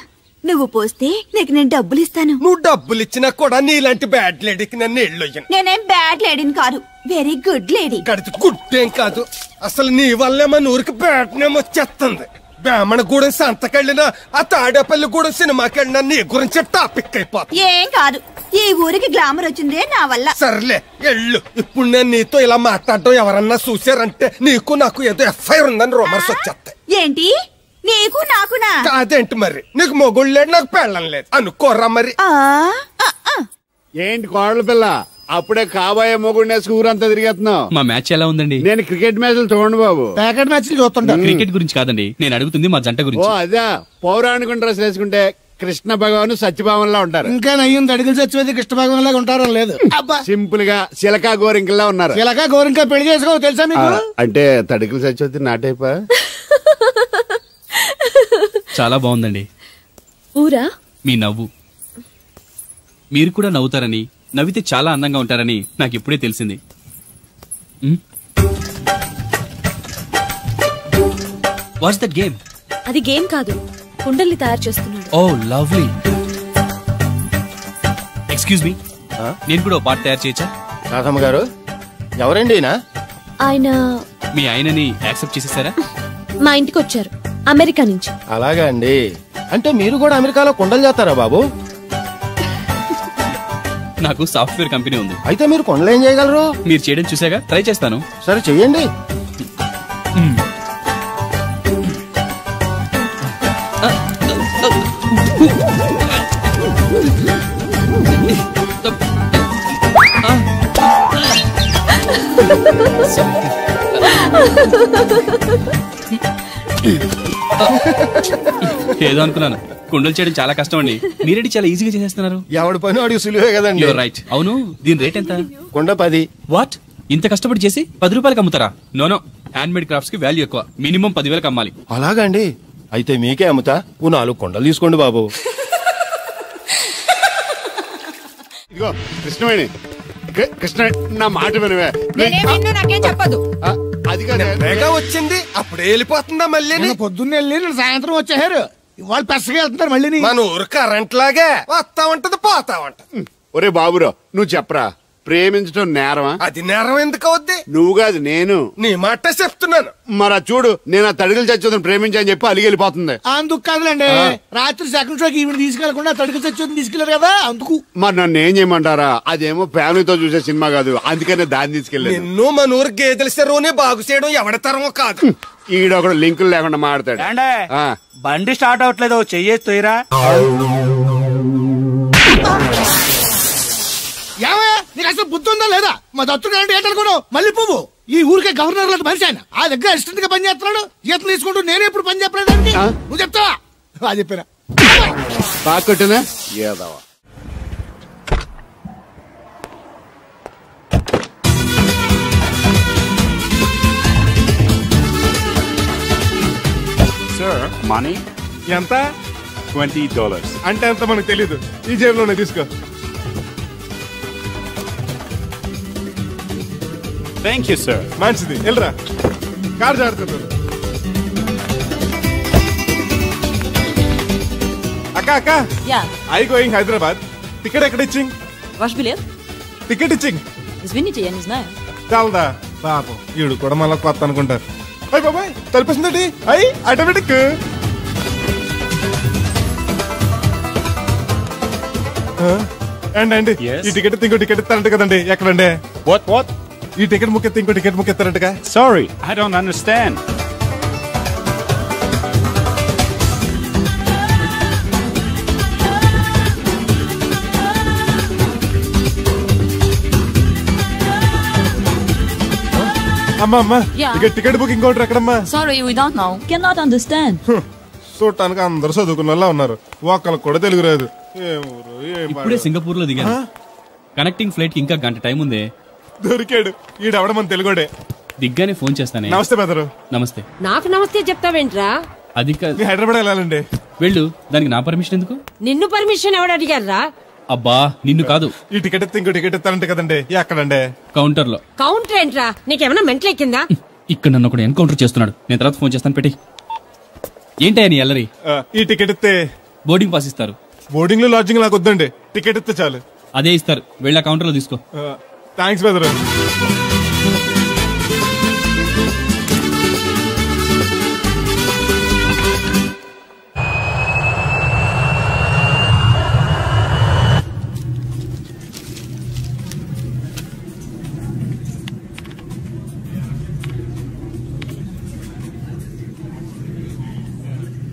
నువ్వు పోస్తే నీకు నేను డబ్బులు ఇస్తాను. నువ్వు డబ్బులు ఇచ్చినా కూడా నీలాంటి బ్యాడ్ లేడీకి నేను నీళ్లు వేయను. నేనేం బ్యాడ్ లేడీని కాదు, వెరీ గుడ్ లేడీ. గడిచి గుడ్డేం కాదు, అసలు నీ వల్లే మన ఊరికి బ్యాడ్ నేమ్ వచ్చేస్తుంది. బ్రాహ్మణగూడెం సంతకెళ్ళినా, ఆ తాడేపల్లిగూడెం సినిమాకెళ్ళినా నీ గురించి టాపిక్ అయిపోతుంది. ఏం కాదు, ఈ ఊరికి గ్లామర్ వచ్చిందే నా వల్ల. సర్లే ఎళ్ళు. ఇప్పుడు నేను నీతో ఇలా మాట్లాడటం ఎవరన్నా చూసారంటే నీకు నాకు ఏదో ఎఫ్ఐఆర్ ఉందని రూమర్స్ వచ్చేస్తాయి. ఏంటి? నీకు నాకునా? అదేంటి మరి, నీకు మొగుడు లేడు, నాకు పెళ్ళం లేదు అనుకోరా మరి. ఏంటి కోడల పిల్ల, అప్పుడే కాబోయే మొగుడినేసి ఊరంతా తిరిగేస్తున్నావు? మా మ్యాచ్ ఎలా ఉందండి? నేను క్రికెట్ మ్యాచ్లు చూడండి బాబు. ప్యాకెట్ మ్యాచ్లు చూస్తుంటా. క్రికెట్ గురించి కాదండి నేను అడుగుతుంది, మా జంట గురించి. ఓ అదే, పౌరాణిక డ్రెస్ వేసుకుంటే కృష్ణ భగవాన్ సత్యభావంలా ఉంటారు. ఇంకా నయ్యం అడుగులు చచ్చిపోతే కృష్ణ భగవాన్ లాగా ఉంటారో లేదు. సింపుల్ గా చిలకా గోరింకల్లా ఉన్నారు. చిలకా గోరింక పెళ్లి చేసుకో తెలుసా మీకు? అంటే తడికలు చచ్చిపోతే నాటైపా. చాలా బాగుందండి. ఊరా? మీ నవ్వు. మీరు కూడా నవ్వుతారని, నవ్వితే చాలా అందంగా ఉంటారని నాకు ఇప్పుడే తెలిసింది. What's that game? అది గేమ్ కాదు, కుండల్ని తయారు చేస్తున్నాడు. Oh lovely. ఎక్స్క్యూజ్ మీ, నేను కూడా పాట తయారు చేయొచ్చా? రాధమ్మ గారు, ఎవరండి ఆయన? మీ ఆయనని యాక్సెప్ట్ చేసేసారా? మా ఇంటికి వచ్చారు, అమెరికా నుంచి. అలాగా అండి, అంటే మీరు కూడా అమెరికాలో కుండలు చేస్తారా బాబు? నాకు సాఫ్ట్వేర్ కంపెనీ ఉంది. అయితే మీరు కొండలు ఏం చేయగలరు? మీరు చేయడం చూసాగా, ట్రై చేస్తాను. సరే చెయ్యండి. ఏదో అనుకున్నాను, కుండలు చేయడం చాలా కష్టం అండి, మీరేంటి చాలా ఈజీగా చేసేస్తున్నారు. ఎవడి పని వాడికి సులువే కదండి. రైట్. అవును, దీని రేట్ ఎంత? కుండ 10. వాట్, ఇంత కష్టపడి చేసి 10 రూపాయలకి అమ్ముతారా? నోనో, హ్యాండ్ మేడ్ క్రాఫ్ట్స్ కి వాల్యూ ఎక్కువ, మినిమం 10,000కి అమ్మాలి. అలాగండి, అయితే మీకే అమ్ముతా. 4 కుండలు తీసుకోండి బాబు. ఇదిగో కృష్ణవేణి, కృష్ణ నా మాట వినవే. నాకేం చెప్పదు. అది కాదు వచ్చింది అప్పుడే వెళ్ళిపోతుందా మళ్ళీ? పొద్దున్న వెళ్ళి నేను సాయంత్రం వచ్చారు. ఇవాళ పెసగా వెళ్తున్నారు మళ్ళీ. మన ఊరు కరెంట్ లాగే వస్తా ఉంటది పోతా ఉంటది. ఒరే బాబురా, నువ్వు చెప్పరా, ప్రేమించడం నేరమా? అది నేరం ఎందుకు అవుద్ది? నువ్వు కాదు నేను. నీ మాట చెప్తున్నాను. మరి చూడు, నేను ఆ తడికలు చచ్చోదని ప్రేమించని చెప్పి అలిగి వెళ్ళిపోతుంది. అందుకు కాదులేండి, రాత్రి సెకండ్ షోకి ఈవిడ తీసుకెళ్లకుండా తడికలు చచ్చోదని తీసుకెళ్లారు కదా, అందుకు. మరి నన్ను ఏం చేయమంటారా? అదేమో ఫ్యామిలీతో చూసే సినిమా కాదు, అందుకనే దాన్ని తీసుకెళ్ళాను. నిన్ను మన ఊరు గేదెల చెరువుని బాగు చేయడం ఎవరి తరమో కాదు. ఈడొకడు లింకులు లేకుండా మాడతాడు. బండి స్టార్ట్ అవట్లేదు, చెయ్యేస్తోయిరా. ఏమయ్యా, నీకు అసలు బుద్ధి ఉందా లేదా? మా దత్తుడు అంటే ఏంటనుకోను, మళ్ళీ పువ్వు. ఈ ఊరికే గవర్నర్ లాంటి మనిషి ఆయన. ఆ దగ్గర అసిస్టెంట్ గా పని చేస్తున్నాడు, జీతం తీసుకుంటూ నేను ఎప్పుడు పని చెప్పలేదానికి. నువ్వు చెప్తావా? అది చెప్పారా? బాగా కొట్టినా ఏదవా. సార్, మనీ ఎంత? $20. అంటే ఎంత మనకు తెలీదు. ఈ జేబులోనే తీసుకో. Thank you sir. మంచిది, వెళ్ళరా. కార్ జాడుతుంది. అక్క అక్క, ఐ గోయింగ్ హైదరాబాద్. టికెట్ ఎక్కడ ఇచ్చింగ్? Ваш билет? టికెట్ ఇచ్చింగ్. Извините, я не знаю. చాలదా పాపం, ఈడు కూడా మళ్ళీ కొత్త అనుకుంటారు. అయ్యి బాబాయ్, తలిపేసిందండి. అయ్యి ఆటోమేటిక్. అండి ఈ టికెట్ ఇంకో టికెట్ ఇస్తారంట కదండి, ఎక్కడండి? What? ఈ టికెట్ ముక్కెత్తి ఇంకో టికెట్ ముక్కెత్తారంటగా. Sorry, I don't understand. అమ్మా, Yeah. టికెట్ బుకింగ్ కౌంటర్ ఎక్కడమ్మా? Sorry, we don't know. Cannot understand. చూడటానికి అందరు చదువుకున్న వాళ్ళ ఉన్నారు, ఒక్కళ్ళకి కూడా తెలుగు రాదు. ఇప్పుడే సింగపూర్ లో దిగాను. కనెక్టింగ్ ఫ్లైట్ కి ఇంకా గంట టైం ఉంది. దొరికాడు ఈడవడం మన తెలుగుడే. దిగ్గానే ఫోన్ చేస్తానే. నమస్తే బెదరు. నమస్తే. నాకు నమస్తే చెప్తావేంట్రా? అది హైదరాబాద్ వెళ్ళాలండి. వెళ్ళు, దానికి నా పర్మిషన్ ఎందుకు? నిన్ను పర్మిషన్ ఎవడు అడిగారా? అబ్బా, నిన్ను కాదు. ఈ టికెట్ ఇంకో టికెట్ ఇస్తారంటే కదండి, ఎక్కడండి? కౌంటర్ లో. కౌంటర్ ఏంట్రా? నీకేమైనా మెంట్లెక్కిందా? ఇక్కడ నన్ను ఒకడు ఎన్కౌంటర్ చేస్తున్నాడు, నేను తర్వాత ఫోన్ చేస్తాను, పెట్టి. ఏంటయ్యా నీ అల్లరి? ఈ టికెట్ ఇస్తే బోర్డింగ్ పాస్ ఇస్తారు. బోర్డింగ్ లో లాడ్జింగ్ నాకు వద్దండి, టికెట్ ఇస్తే చాలు. అదే ఇస్తారు, వెళ్ళి ఆ కౌంటర్ లో తీసుకో. థ్యాంక్స్ బెదరు.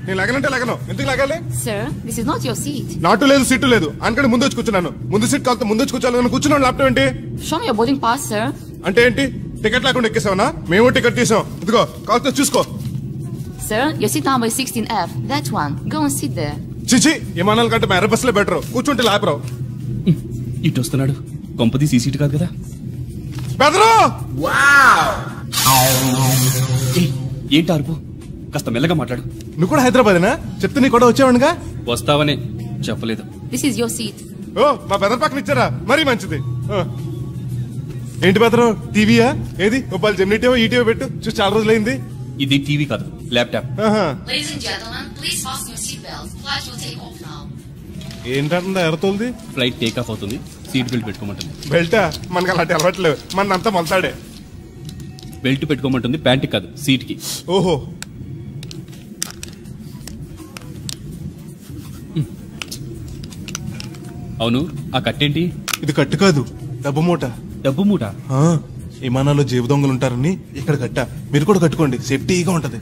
నేను లాగనంటే లాగను, ఎందుకు లాగాలి? Sir, this is not your seat. నాటు లేదు, సీటు లేదు, అనుకంటే ముందు వచ్చి కూర్చున్నాను. ముందు సీట్ కాదు, ముందు వచ్చి కూర్చోాలని కూర్చున్నాను. ల్యాప్టాప్ ఏంటి? Show me your boarding pass, sir. అంటే ఏంటి? టికెట్ లేకుండా ఎక్కేసావనా? మేము టికెట్ తీసాం, ఇదిగో కాకపోతే చూసుకో. Sir, your seat number is 16F. That one. Go and sit there. చిచి, విమానాల కంటే మా ఎర్ర బస్సులే బెటర్, కూర్చుంటే లాపరావు. ఇటు వస్తున్నాడు, కొంపది సీసీటీ కాదు కదా. బెదరు! ఏంటి అరుపు? కాస్త మెల్లగా మాట్లాడు. నువ్వు కూడా హైదరాబాదేనా? చెప్తే నీ కూడా వచ్చేవాడుగా. వస్తావనే చెప్పలేదు. This is your seat. ఓ, మా బెదర్ పక్కన ఇచ్చారా? మరీ మంచిది. ఏంటి బెదరు, టీవీయా? ఏది మొబైల్ జెమినీ టీవీ, ఈ టీవీ పెట్టు, చూసి చాలా రోజులైంది. ఇది టీవీ కాదు, laptop. Ladies and gentlemen, please fasten your seatbelts. Flight will take off now. ఏంటంటే ఎర్రతోంది? ఫ్లైట్ టేక్ ఆఫ్ అవుతుంది, సీట్ బెల్ట్ పెట్టుకోమంటుంది. బెల్టా? మనకు అలాంటి అలవాట్లేవు, మనంతా మొలతాడే. బెల్ట్ పెట్టుకోమంటుంది, ప్యాంట్ కాదు, సీట్ కి. ఓహో, అవును, ఆ కట్టేంటి? ఇది కట్టు కాదు, డబ్బు మూట. డబ్బు మూట? విమానాల్లో జేబు దొంగలు ఉంటారని ఇక్కడ కట్ట. మీరు కూడా కట్టుకోండి, సేఫ్టీగా ఉంటది.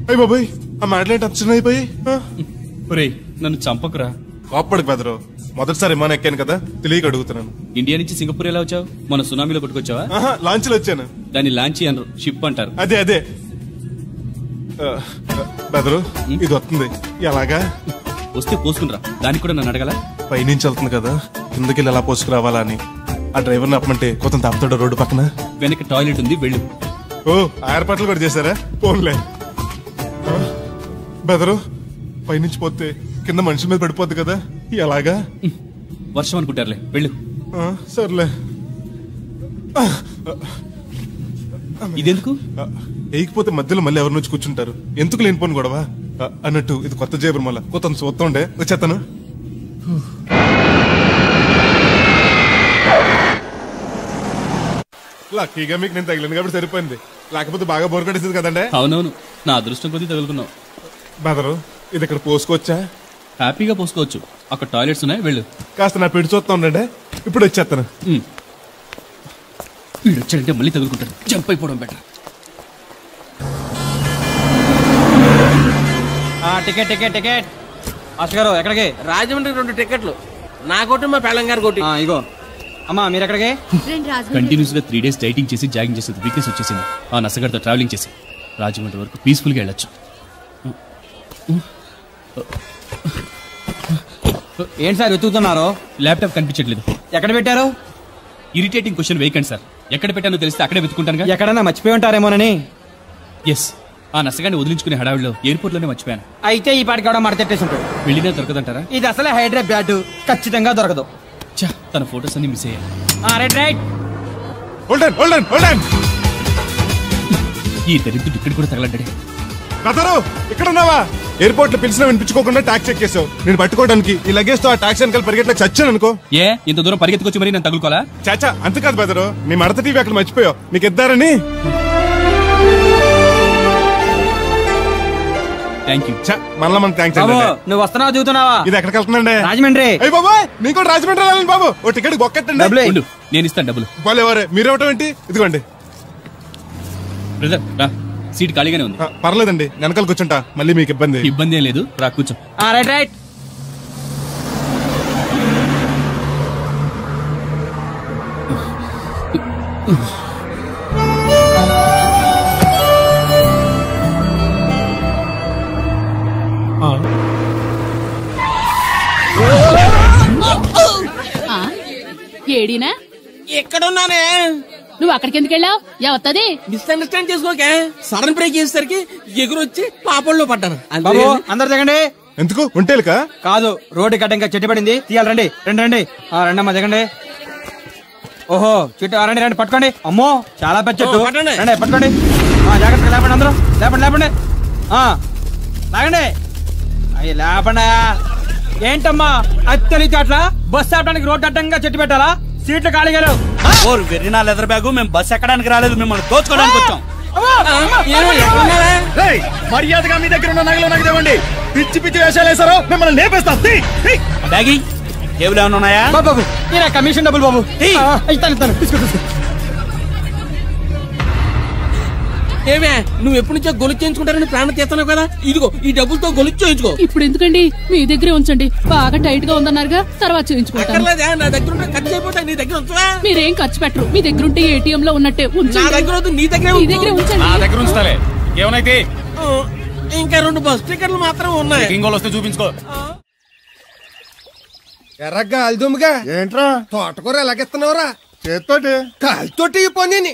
అయ్యి బాబాయ్, ఆ మాటలేంటి అచ్చన అయిపోయి. నన్ను చంపకురా, కోప్పడికి బెదరు. మొదటిసారి విమానం ఎక్కాను కదా, తెలియక అడుగుతున్నాను. ఇండియా నుంచి సింగపూర్ ఎలా వచ్చావు? మన సునామీలో కొట్టుకొచ్చావా? లాంచ్ లో వచ్చాను. దాన్ని లాంచీ అనరు, షిప్ అంటారు. అదే బెదరు, ఇది వస్తుంది. ఎలాగా? వస్తే పోసుకునిరా. దానికి కూడా నన్ను అడగల? పైనుంచి వెళ్తుంది కదా, కిందకి ఎలా పోసుకురావాలా అని. ఆ డ్రైవర్ని అప్పమంటే కొంత తప్పుతాడు రోడ్డు పక్కన. వెనక టాయిలెట్ ఉంది, వెళ్ళు. ఓ, ఏర్పాట్లు కూడా చేశారా? పోన్లే. బెదరు, పైనుంచి పోతే కింద మనుషుల మీద పడిపోద్ది కదా, ఎలాగా? వర్షం అనుకుంటారులే, వెళ్ళు. సర్లే. ఇదెందుకు? వేయకపోతే మధ్యలో మళ్ళీ ఎవరి నుంచి కూర్చుంటారు, ఎందుకు లేనిపోను గొడవ అన్నట్టు. ఇది కొత్త జేబురు, మళ్ళా కొత్త చూస్తుండే వచ్చేస్తాను. లక్కీగా మీకు నేను తగిలింది కాబట్టి సరిపోయింది, లేకపోతే బాగా బోర్ కొట్టేసింది కదండి. అవునవును, నా అదృష్టం కొద్దీ తగులుకున్నావు. బెదరు, ఇది ఇక్కడ పోసుకోవచ్చా? హ్యాపీగా పోసుకోవచ్చు, అక్కడ టాయిలెట్స్ ఉన్నాయి, వెళ్ళు. కాస్త నా పెట్టి చూస్తా ఉండండి, ఇప్పుడు వచ్చేస్తాను. వీడు వచ్చాడంటే మళ్ళీ తగులుకుంటాడు, జంప్ అయిపోవడం better. Ticket ticket ticket. Ash గారు ఎక్కడికి? రాజమండ్రికి 2 టికెట్లు, నా కోటి మా పెళ్ళం గారు కోటి. ఇగో అమ్మా, మీరు ఎక్కడికి? కంటిన్యూస్ గా 3 days డైటింగ్ చేసి జాగింగ్ చేసేది వీక్నెస్ వచ్చేసింది. ఆ నసగడితో ట్రావెలింగ్ చేసి రాజమండ్రి వరకు పీస్ఫుల్ గా వెళ్ళొచ్చు. ఏంటి సార్ వెతుకుతున్నారు? ల్యాప్టాప్ కనిపించట్లేదు. ఎక్కడ పెట్టారు? ఇరిటేటింగ్ క్వశ్చన్ వేయకండి సార్. ఎక్కడ పెట్టానో తెలిస్తే అక్కడే వెతుకుంటాను. ఎక్కడైనా మర్చిపోయి ఉంటారేమోనని. ఎస్, ఆ నసగాన్ని వదిలించుకునే హడావిడిలో ఎయిర్పోర్ట్ లోనే మర్చిపోయాను. అయితే ఈ పాటికి కూడా మడతెట్టేసి ఉంటాడు. వెళ్ళినా దొరకదంటారా? ఇది అసలే హైదరాబాద్, ఖచ్చితంగా దొరకదు. తన ఫోటోస్ అన్ని మిస్ అయ్యాయి. ఈ దరిద్రుడు ఇక్కడ కూడా తగలడ్డాడే. ఇక్కడ ఉన్నావా? ఎయిర్పోర్ట్ లో పిలిచినా వినిపించుకోకుండా టాక్సీ ఎక్కేసావు. నేను పట్టుకోవడానికి ఈ లగేజ్ తో ఆ టాక్సీ వెనకాల పరిగెట్లకు చచ్చాను అనుకో. ఏ ఇంత దూరం పరిగెత్తుకొచ్చి మరి నేను తగులుకోవాలా? చాచా, అంతకాదు బెదరు, నీ మడత టీవీ అక్కడ మర్చిపోయావు, నీకు ఇద్దారని. Thank you. మళ్ళా మన థ్యాంక్స్. నువ్వు వస్తున్నావా దిగుతున్నావా? ఇది ఎక్కడికి వెళ్తుందండి? రాజమండ్రి. అయ్యి బాబా, నీకు కూడా రాజమండ్రి వెళ్ళాలి బాబు. ఓ టికెట్ బొక్కెట్టండి. నేను ఇస్తాను డబ్బులు. వాళ్ళెవరే మీరు ఇవ్వటం ఏంటి? ఇదిగోండి. బ్రదర్ రా, సీట్ ఖాళీగానే ఉంది. పర్లేదండి, వెనకాల కూర్చుంటా, మళ్ళీ మీకు ఇబ్బంది. ఇబ్బంది ఏం లేదు, రా కూర్చో. Right right. ఏడీనా? ఎక్కడున్నానే? నువ్వు అక్కడికి ఎందుకు వెళ్ళావు? ఎవత్తది? మిస్అండర్స్టాండ్ చేసుకోకే. సడన్ బ్రేక్ చేసేసరికి ఎగురొచ్చి పాపంలో పడ్డాను. అందరు దిగండి. ఎందుకు? ఒంటేలుకా? కాదు, రోడ్డు కట్ట ఇంకా చెట్టు పడింది, తీయాలి. రండి రండి రండి. రండమ్మా దిగండి. ఓహో, చెట్టు రండి రండి, పట్టుకోండి. అమ్మో, చాలా పెద్ద చెట్టు. రండి పట్టుకోండి, జాగ్రత్తగా లేపండి. అందరూ లేపండి లేపండి. లాగండి. అయ్యి లేపండి. ఏంటమ్మా అత్తలి చాట్ల బస్సు ఆపడానికి రోడ్డు అడ్డంగా చెట్టు పెట్టాలా? సీట్లు ఖాళీగా లేవు. వెర్రినా లెదర్ బ్యాగు, మేము బస్సు ఎక్కడానికి రాలేదు, మిమ్మల్ని దోచుకోవడానికి వచ్చాం. మర్యాదగా మీ దగ్గర ఉన్న నగలు నాకు ఇవ్వండి. పిచ్చి పిచ్చి వేషాలు వేసారో మిమ్మల్ని లేపేస్తాం. బ్యాగి టేబుల్ ఏమైనా ఉన్నాయా? బాబు కమిషన్ డబ్బులు బాబు. ఇస్తాను తీసుకో. ఏమే, నువ్వు ఎప్పటి నుంచో గొలుసు చేయించుకుంటారని ప్రాణం చేస్తున్నావు కదా, ఇదిగో ఈ డబ్బులతో గొలుసు చేయించుకో. ఇప్పుడు ఎందుకండి? మీ దగ్గరే ఉంచండి, బాగా టైట్ గా ఉందన్నారుగా, తర్వాత చేయించుకుంటాను. నా దగ్గర ఖర్చు అయిపోతాయి, నీ దగ్గర ఉంచవా? మీరేం ఖర్చు పెట్టరు, మీ దగ్గర ఉంటే ఏటీఎం లో ఉన్నట్టే ఉంచండి. నా దగ్గర నీ దగ్గరే ఉంచండి. నా దగ్గర ఉంచుతాలే, ఏమైతే. ఇంకా 2 బస్ టికెట్లు మాత్రం ఉన్నాయి. ఇంకోళ్ళు వస్తే చూపించుకో. ఎర్రగా అల్దుమ్గా ఏంట్రా తోటకూర ఎలాగెత్తున్నావురా? చేత్తోటి కాలుతోటి పోనీ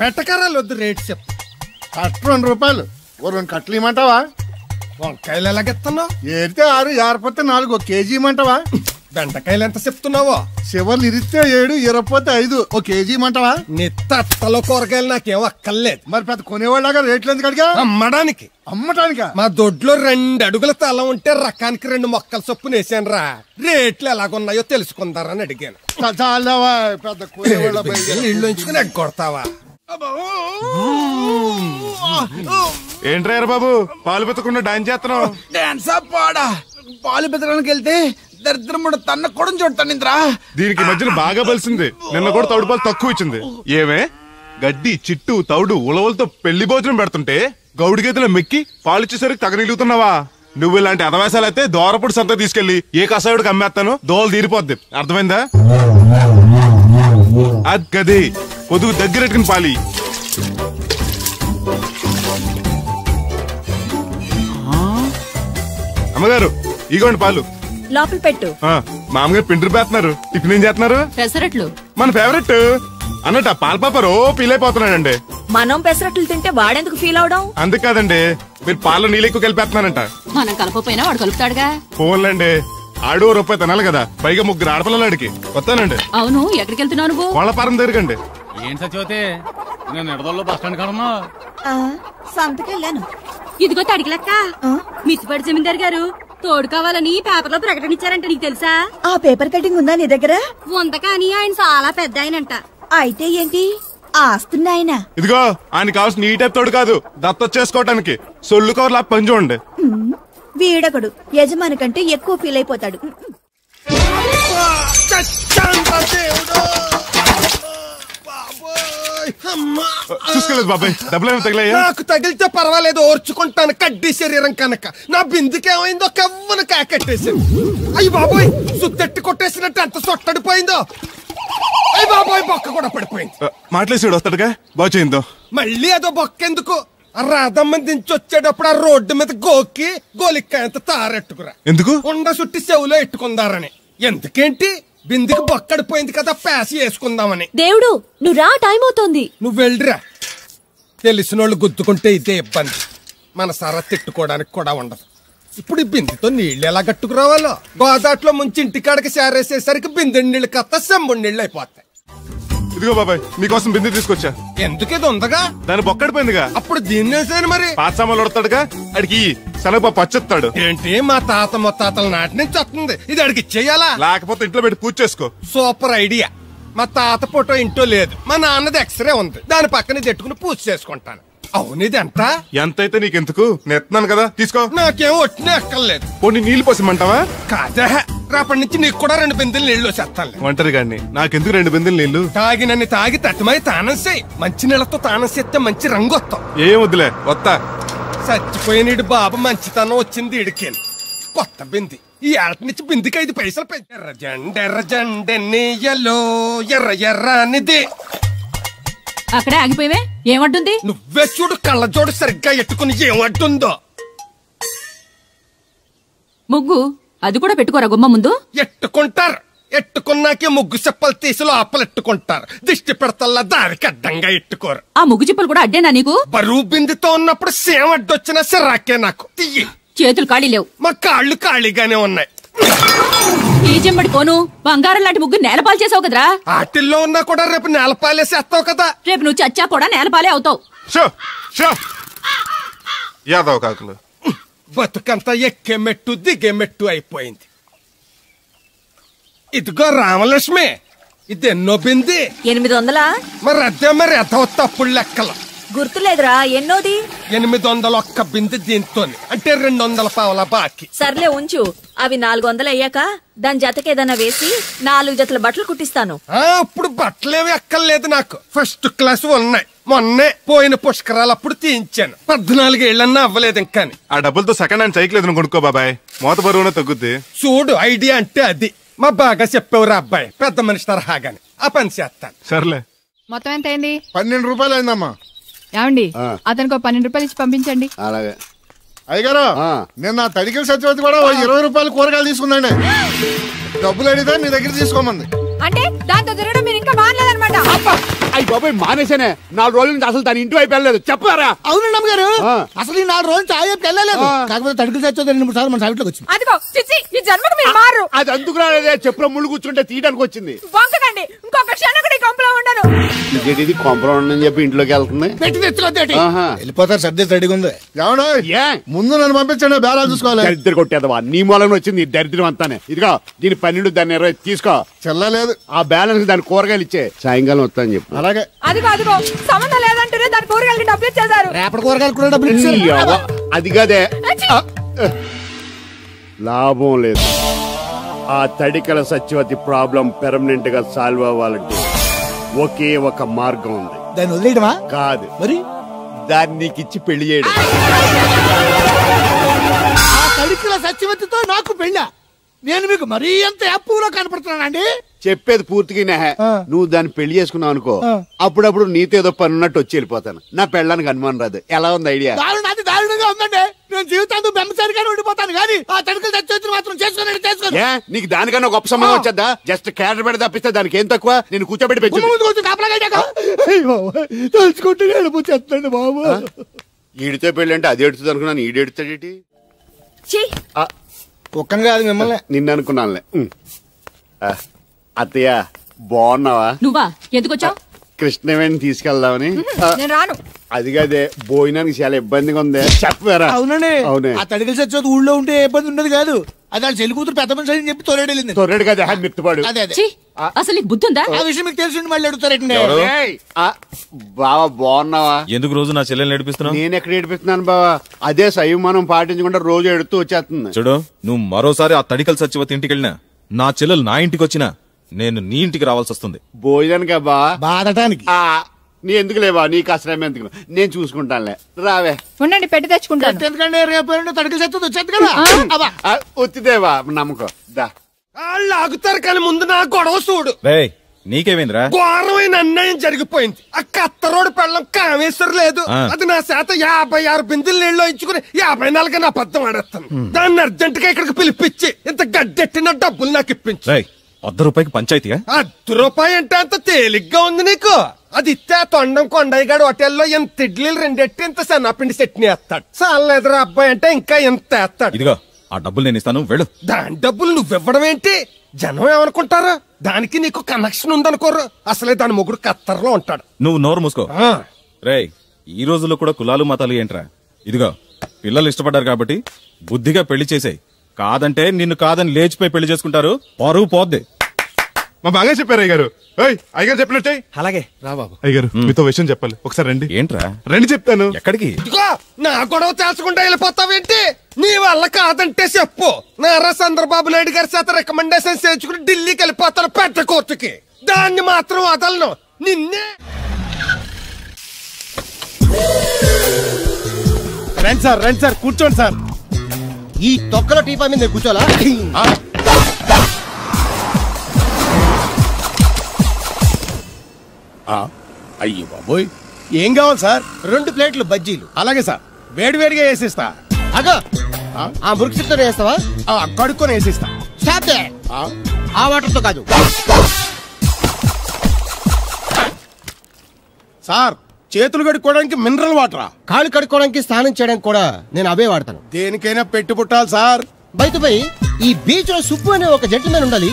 ఎట్టకరాలు వద్దు. రేట్ చెప్పు. కట్ట 2 రూపాయలు. ఓ 2 కట్టలు ఇమ్మంటావా? వంకాయలు ఎలాగెత్తున్నావు? ఏరితే 6, ఏరపోతే 4, 1 కేజీ ఇమ్మంటావా? బెండకాయలు ఎంత చెప్తున్నావో? చివర్లు ఇరిస్తే 7, ఇరపోతే 5, 1 కేజీ ఇమ్మంటావా? నీ తట్టలో కూరగాయలు నాకేం అక్కర్లేదు. మరి పెద్ద కొనేవాళ్ళగా రేట్లు ఎందుకు అడిగా? అమ్మడానికి. అమ్మటానికా? మా దొడ్లో 2 అడుగుల తల ఉంటే రకానికి 2 మొక్కల చొప్పున వేసాను రా. రేట్లు ఎలాగున్నాయో తెలుసుకుందారని అడిగాను. చాలావా పెద్ద కొనేవాళ్ళ ఇళ్ళు ఉంచుకుని ఎగ్గొడతావా? ఏంట్రా బాబు, పాలు పెత్తకుండా డాన్స్ చేస్తున్నావు? డాన్సా పాడా? పాలు పెత్తడానికి వెళ్తే దరిద్రముడు తన్న కూడా చూడతానింద్రా. దీనికి మధ్యన బాగా బలిసింది. నిన్న కూడా తౌడు పాలు తక్కువ ఇచ్చింది. ఏమే, గడ్డి చిట్టు తౌడు ఉలవలతో పెళ్లి భోజనం పెడుతుంటే గౌడి గేదెల మెక్కి పాలిచ్చేసరికి తగనిలుగుతున్నావా? నువ్వు ఇలాంటి అదవేశాలు అయితే దోరపుడు సంత తీసుకెళ్లి ఏ కసాయుడికి అమ్మేస్తాను దోలు తీరిపోద్ది. అర్థమైందా? అది గది పొదుగు దగ్గరెట్టుకుని పాలి. అమ్మగారు ఇగోండి పాలు. లోపల పెట్టు. మామగారు పిండి పేస్తున్నారు. టిఫిన్ ఏం చేస్తున్నారు? పెసరట్లు. మన ఫేవరెట్ అన్నట్టు ఆ పాల పాప ఫీల్ అయిపోతున్నాడండి. మనం పెసరట్లు తింటే వాడెందుకు ఫీల్ అవడం? అందుకాదండి మీరు పాలు నీళ్ళు ఎక్కువ కలిపేస్తున్నారంట. మనం కలపపోయినా వాడు కలుపుతాడుగా. ఫోన్లండి ఆడు రూపాయి తినాలి కదా, పైగా 3 ఆడపిల్లలాడికి. వస్తానండి. అవును, ఎక్కడికి వెళ్తున్నావు నువ్వు? కోళ్ళపారం దగ్గరకండి. ఏం సచివతే నేను నిడదల్లో బస్ స్టాండ్ కాడమ్మా. సంతకెళ్ళాను. ఇదిగో తడికిలక్క, మిత్తిపడి జమీందార్ గారు తోడు కావాలని పేపర్ లో ప్రకటన ఇచ్చారంట. నీకు తెలుసా? ఆ పేపర్ కటింగ్ ఉందా నీ దగ్గర? ఉంద కానీ ఆయన చాలా పెద్ద ఆయనంట. అయితే ఏంటి ఆస్తున్నాయన? ఇదిగో ఆయన కావాల్సిన ఈ టైప్ తోడు కాదు, దత్త చేసుకోవటానికి సొల్లు కవర్లా పని చూడండి. వీడకడు యజమాని కంటే ఎక్కువ ఫీల్ అయిపోతాడు. చూసుకోలేదు బాబాయ్, డబ్బులు తగిలాయా? నాకు తగిలితే పర్వాలేదు, ఓర్చుకుంటాను. కడ్డీ శరీరం కనుక నా బిందుకేమైందో కవ్వను కాకట్టేసింది. అయ్యి బాబోయ్, సుత్తెట్టి కొట్టేసినట్టు ఎంత సొట్టడిపోయిందో. అయ్యి బాబోయ్, బొక్క కూడా పడిపోయింది. మాట్లాడేసాడు వస్తాడుగా, బాగు చేయిందో. మళ్ళీ అదో బొక్క ఎందుకు? రాధమ్మ దించి వచ్చేటప్పుడు ఆ రోడ్డు మీద గోకి గోలిక్కాయంత తారెట్టుకురా. ఎందుకు? ఉండ సుట్టి చెవులో ఎట్టుకుందారని. ఎందుకేంటి? బిందికి బొక్కడిపోయింది కదా, పేసి వేసుకుందామని. దేవుడు నువ్వు రా, టైం అవుతోంది. నువ్వు వెళ్ళిరా. తెలిసినోళ్ళు గుద్దుకుంటే ఇదే ఇబ్బంది. మన సర తిట్టుకోవడానికి కూడా ఉండదు. ఇప్పుడు ఈ బిందెతో నీళ్లు ఎలా గట్టుకురావాలో. గోదాట్లో ముంచి ఇంటికాడికి సేరేసేసరికి బిందె నీళ్లు కత్త సెంబుడి నీళ్లు అయిపోతాయి. ఇదిగో బాబాయ్, మీకోసం బిందె తీసుకొచ్చా. ఎందుకు ఇది ఉందగా? దాని బొక్కడిపోయిందిగా. అప్పుడు దీన్ని వేసాను మరి. పాత సామాన్లు వడతాడుగా, అడిగి శనగపప్పు పచ్చెత్తాడు. ఏంటి మా తాత ముత్తాతల నాటి నుంచి వస్తుంది, ఇది అడిగి ఇచ్చేయాలా? లేకపోతే ఇంట్లో పెట్టి పూజ చేసుకో. Super idea. మా తాత ఫోటో ఇంట్లో లేదు, మా నాన్నది ఎక్స్రే ఉంది, దాని పక్కన తెట్టుకుని పూజ చేసుకుంటాను. అవును, ఇది ఎంతైతే నీకెందుకు, నెత్తున్నాను కదా, తీసుకో. నాకేం ఒట్టినే ఎక్కర్లేదు. పోనీ నీళ్లు పోసిమంటావా? కాదా, రేపటి నుంచి నీకు కూడా 2 బిందెలు నీళ్లు వచ్చేస్తాను. ఒంటరి గాని నాకెందుకు 2 బిందెలు నీళ్లు? తాగినన్ని తాగి తట్టుమై తానం చేయి. మంచి నీళ్లతో తానం చేస్తే మంచి రంగు వస్తాం. ఏం వద్దులే, వస్తా. చచ్చిపోయినీడు బాబు మంచితనం వచ్చింది ఇడికేను. కొత్త బింది ఈ ఏట నుంచి బిందికి 5 పైసలు పెంచి. ఎర్రజెండెన్నీయలో ఎర్ర ఎర్రనిది. అక్కడే ఆగిపోయావే, ఏమంటుంది? నువ్వే చూడు, కళ్ళజోడు సరిగ్గా ఎట్టుకుని ఏమంటుందో. ముగ్గు అది కూడా పెట్టుకోరా గుమ్మ ముందు. ఎట్టుకుంటారు, ఎట్టుకున్నాకే ముగ్గు చెప్పలు తీసి లోపలెట్టుకుంటారు. దిష్టి పెడతల్లా దారికి అడ్డంగా ఎట్టుకోరు. ఆ ముగ్గు చిప్పలు కూడా అడ్డేనా నీకు? బరువు బిందుతో ఉన్నప్పుడు సేమ అడ్డొచ్చినా సిరాకే నాకు. తీయి. చేతులు ఖాళీ లేవు. మా కాళ్ళు ఖాళీగానే ఉన్నాయి. ఈ చెంబడి పోను బంగారం లాంటి ముగ్గు నేలపాలు చేసావు కదరా. ఆటిల్లో ఉన్నా కూడా రేపు నేలపాలేసేస్తావు కదా. రేపు నువ్వు చచ్చా కూడా నేలపాలే అవుతావు. యాదవ్ కాకులు బతుకంతా ఎక్కే మెట్టు దిగే మెట్టు అయిపోయింది. ఇదిగో రామలక్ష్మి, ఇది ఎన్నో బింది? 800. మరి అదే మరి ఎదవ తప్పుడు లెక్కలు. గుర్తులేదురా, ఎన్నోది? 801 బింది దీంతో, అంటే 200 పావల బాకీ. సర్లే ఉంచు, అవి 400 అయ్యాక దాని జతకేదన్నా వేసి 4 జతల బట్టలు కుట్టిస్తాను. ఇప్పుడు బట్టలేవి ఎక్కర్లేదు నాకు, ఫస్ట్ క్లాస్ ఉన్నాయి. మొన్నే పోయిన పుష్కరాలు అప్పుడు తీయించాను. 14 ఏళ్ళన్నా అవ్వలేదు ఇంకా. ఆ డబ్బులతో సెకండ్ హ్యాండ్ సైకిల్ ఏదైనా కొనుక్కో బాబాయ్, మోత బరువునే తగ్గుద్ది. చూడు, ఐడియా అంటే అది. మా బాగా చెప్పేవారు అబ్బాయి, పెద్ద మనిషి తరహాగాని. ఆ పని చేస్తాను. సర్లే. మొత్తం ఎంత అయింది? 12 రూపాయలు అయిందమ్మా. ఏమండి, అతనికి 12 రూపాయలు ఇచ్చి పంపించండి. అలాగే. అయ్యగారు, నిన్న తడికిల సత్యవతి కూడా 20 రూపాయలు కూరగాయలు తీసుకుందండి. డబ్బులు అడిగితే మీ దగ్గర తీసుకోమంది. అంటే దాంతో తిరగడం మీరు ఇంకా మానలేదన్నమాట. అయ్యి బాబాయ్, మానేసానే. 4 రోజుల నుంచి అసలు దాని ఇంటి వైపు వెళ్ళలేదు. చెప్పారా? అవునండి అమ్మగారు, అసలు ఈ 4 రోజులు చాయ్ వైపు వెళ్ళలేదు. కాకపోతే తడికిల సత్యవతి 2-3 సార్లు మన సైట్లోకి వచ్చింది. అదిగో చిచ్చి, ఈ జన్మకు మీరు మారు. అది అందుకు రాలేదే, చెప్పులో ముళ్ళు కూర్చుంటే తీయడానికి వచ్చింది. బొంకకండి, ఇంకొక క్షణం కూడా ఈ కొంపలో ఉండను. ఇది కొంపలో ఉండని చెప్పి ఇంట్లోకి వెళ్తుంది. పెట్టి తెచ్చుకోద్దేటి, వెళ్ళిపోతారు. సర్దే రెడీగా ఉంది. ఏమన్నా ముందు నన్ను పంపించండి, బేరాలు చూసుకోవాలి. దరిద్ర కొట్టేదవా, నీ మూలంగా వచ్చింది ఈ దరిద్రం అంతానే. ఇదిగో దీని 12, దాన్ని 20 తీసుకో. చెల్లలేదు. ఆ బ్యాలెన్స్ దాని కూరగాయలు ఇచ్చే, సాయంకాలం వస్తా అని చెప్పు. అలాగే. అదిగో అదిగో, సంబంధం లేదంటూనే దాని కూరగాయలకి డబ్బులు ఇచ్చేసారు. రేపటి కూరగాయలు కూడా డబ్బులు ఇచ్చారు. అది కదే, లాభం లేదు. ఆ తడికల సత్యవతి ప్రాబ్లం పెర్మనెంట్ గా సాల్వ్ అవ్వాలంటే ఒకే ఒక మార్గం ఉంది. దాన్ని వదిలేయడమా? కాదు, మరి దాన్ని నీకు ఇచ్చి పెళ్లి చేయడం. తడికిల సత్యవతితో నాకు పెళ్ళా? నేను మీకు మరీ ఎంత అప్పులో కనపడుతున్నానండి? చెప్పేది పూర్తిగా నువ్వు దాన్ని పెళ్లి చేసుకున్నావు అనుకో, అప్పుడప్పుడు నీతో ఏదో పని ఉన్నట్టు వచ్చి వెళ్ళిపోతాను. నా పెళ్ళానికి అనుమానం రాదు. ఎలా ఉంది ఐడియా? దారుణంగా ఉందండి. నేను జీవితాంతం బెమ్మసారిగానే ఉండిపోతాను కానీ ఆ తడికలు సత్యవతిని మాత్రం చేసుకోను. నీకు దానికన్నా గొప్ప సంబంధం వచ్చేద్దా? జస్ట్ క్యారెట్ పెడితే తప్పిస్తే దానికి ఏం తక్కువ? నేను కూర్చోబెట్టి పెంచు. తలుచుకుంటే వెళ్ళిపోతుంది బాబు. ఈడితో పెళ్ళి అంటే అది ఎడుతుంది అనుకున్నాను. ఈడు ఎడుతాడేటి? ఒక్కని కాదు మిమ్మల్ని నిన్ను అనుకున్నానులే. అత్తయ్య బాగున్నావా? నువ్వా? ఎందుకు వచ్చావు? కృష్ణవేణి తీసుకెళ్దామని. నేను రాను. అది కాదే, భోజనానికి చాలా ఇబ్బందిగా ఉంది. చెప్పారా? అవునండి. అవునే. ఆ తడికలు సత్యవతి ఊళ్ళో ఉంటే ఇబ్బంది ఉండదు కాదు. అది వాళ్ళ చెల్లి కూతురు పెద్ద మనిషి అని చెప్పి తొలెడెళ్ళింది. తొర్రెడు కదా మిత్తుపాడు. అదే అదే. అసలు నీకు బుద్ధి ఉందా? ఆ విషయం మీకు తెలిసి మళ్ళీ అడుగుతారండి. బావా బాగున్నావా? ఎందుకు రోజు నా చెల్లెల్ని ఏడిపిస్తున్నావు? నేను ఎక్కడ ఏడిపిస్తున్నాను బావా? అదే సంయమనం పాటించకుండా రోజు ఎడుతూ వచ్చేస్తుంది. చూడు, నువ్వు మరోసారి ఆ తడికల సత్యవతి ఇంటికి వెళ్ళినా, నా చెల్లెలు నా ఇంటికి వచ్చినా నేను నీ ఇంటికి రావాల్సి వస్తుంది. భోజనానికి బా బాధటానికి. నీ ఎందుకు లేవా? నీకు అసలు ఎందుకు? నేను చూసుకుంటానులే. రావే. ఉండండి, పెట్టి తెచ్చుకుంటాను. ఎందుకంటే రేపు తడికలు సత్యవతి వచ్చేది కదా. వచ్చిదేవా నమ్మకం. దా వాళ్ళు ఆగుతారు కానీ ముందు నా గొడవ చూడు. నీకేమైందిరా? ఘోరమైన అన్యాయం జరిగిపోయింది. ఆ కత్తరోడు పెళ్ళం కామేశ్వరం లేదు. అది నా శాత 56 బిందులు నీళ్ళు ఇచ్చుకుని 54 నా అబద్ధం ఆడేస్తాను. దాన్ని అర్జెంట్ గా ఇక్కడికి పిలిపించి ఇంత గడ్డెట్టిన డబ్బులు నాకు ఇప్పించు. ₹100 పంచాయతీగా? ₹10 అంటే అంత తేలిగ్గా ఉంది నీకు? అది ఇస్తే తొండం కొండయ్యగాడు హోటల్లో ఎంత ఇడ్లీలు 2 ఎట్టి ఇంత సన్నపిండి చట్నీ వేస్తాడు. చాలా ఎదురు అబ్బాయి అంటే ఇంకా ఎంత వేస్తాడు. ఇదిగో ఆ డబ్బులు నేను ఇస్తాను, వెళ్ళు. దాని డబ్బులు నువ్వివ్వడం ఏంటి? జనం ఏమనుకుంటారు? దానికి నీకు కనెక్షన్ ఉందనుకోరు. అసలే దాని మొగుడు కత్తర్లో ఉంటాడు. నువ్వు నోరు మూసుకో. రేయ్, ఈ రోజుల్లో కూడా కులాలు మతాలు ఏంట్రా? ఇదిగో పిల్లలు ఇష్టపడ్డారు కాబట్టి బుద్ధిగా పెళ్లి చేసేయ్. కాదంటే నిన్ను కాదని లేచిపోయి పెళ్లి చేసుకుంటారు, పరువు పోద్ది. మా బాగా చెప్పారు అయ్యగారు. అయ్యగారు చెప్పినట్టే. అలాగే రా బాబు. అయ్యగారు మీతో విషయం చెప్పాలి, ఒకసారి రండి. ఏంట్రా? రండి చెప్తాను. ఎక్కడికి? నా గొడవ తేల్చకుండా వెళ్ళిపోతావేంటి? నీ వల్ల కాదంటే చెప్పు. నారా చంద్రబాబు నాయుడు గారి చేత రికమెండేషన్ చేయించుకుని ఢిల్లీకి వెళ్ళిపోతాను పెద్ద కోర్టుకి. దాన్ని మాత్రం వదలను. నిన్నే. రండి సార్ కూర్చోండి సార్. ఈ తొక్కల టీపా మీద కూర్చోలా? అయ్యో బాబోయ్, ఏం కావాలి సార్? 2 ప్లేట్లు బజ్జీలు. అలాగే సార్, వేడివేడిగా వేసిస్తా. అగా ఆ మురికితో వేస్తావా? కడుక్కొని వేసిస్తా. ఆ వాటర్తో కాదు సార్, చేతులు కడుక్కోవడానికి మినరల్ వాటరా? కాళ్ళు కడుక్కోవడానికి స్నానం చేయడానికి కూడా నేను అవే వాడతాను. దేనికైనా పెట్టి పుట్టాలి సార్. బయటపై ఈ బీచ్ లో సుబ్బు అనే ఒక జెంటిల్మెన్ ఉండాలి.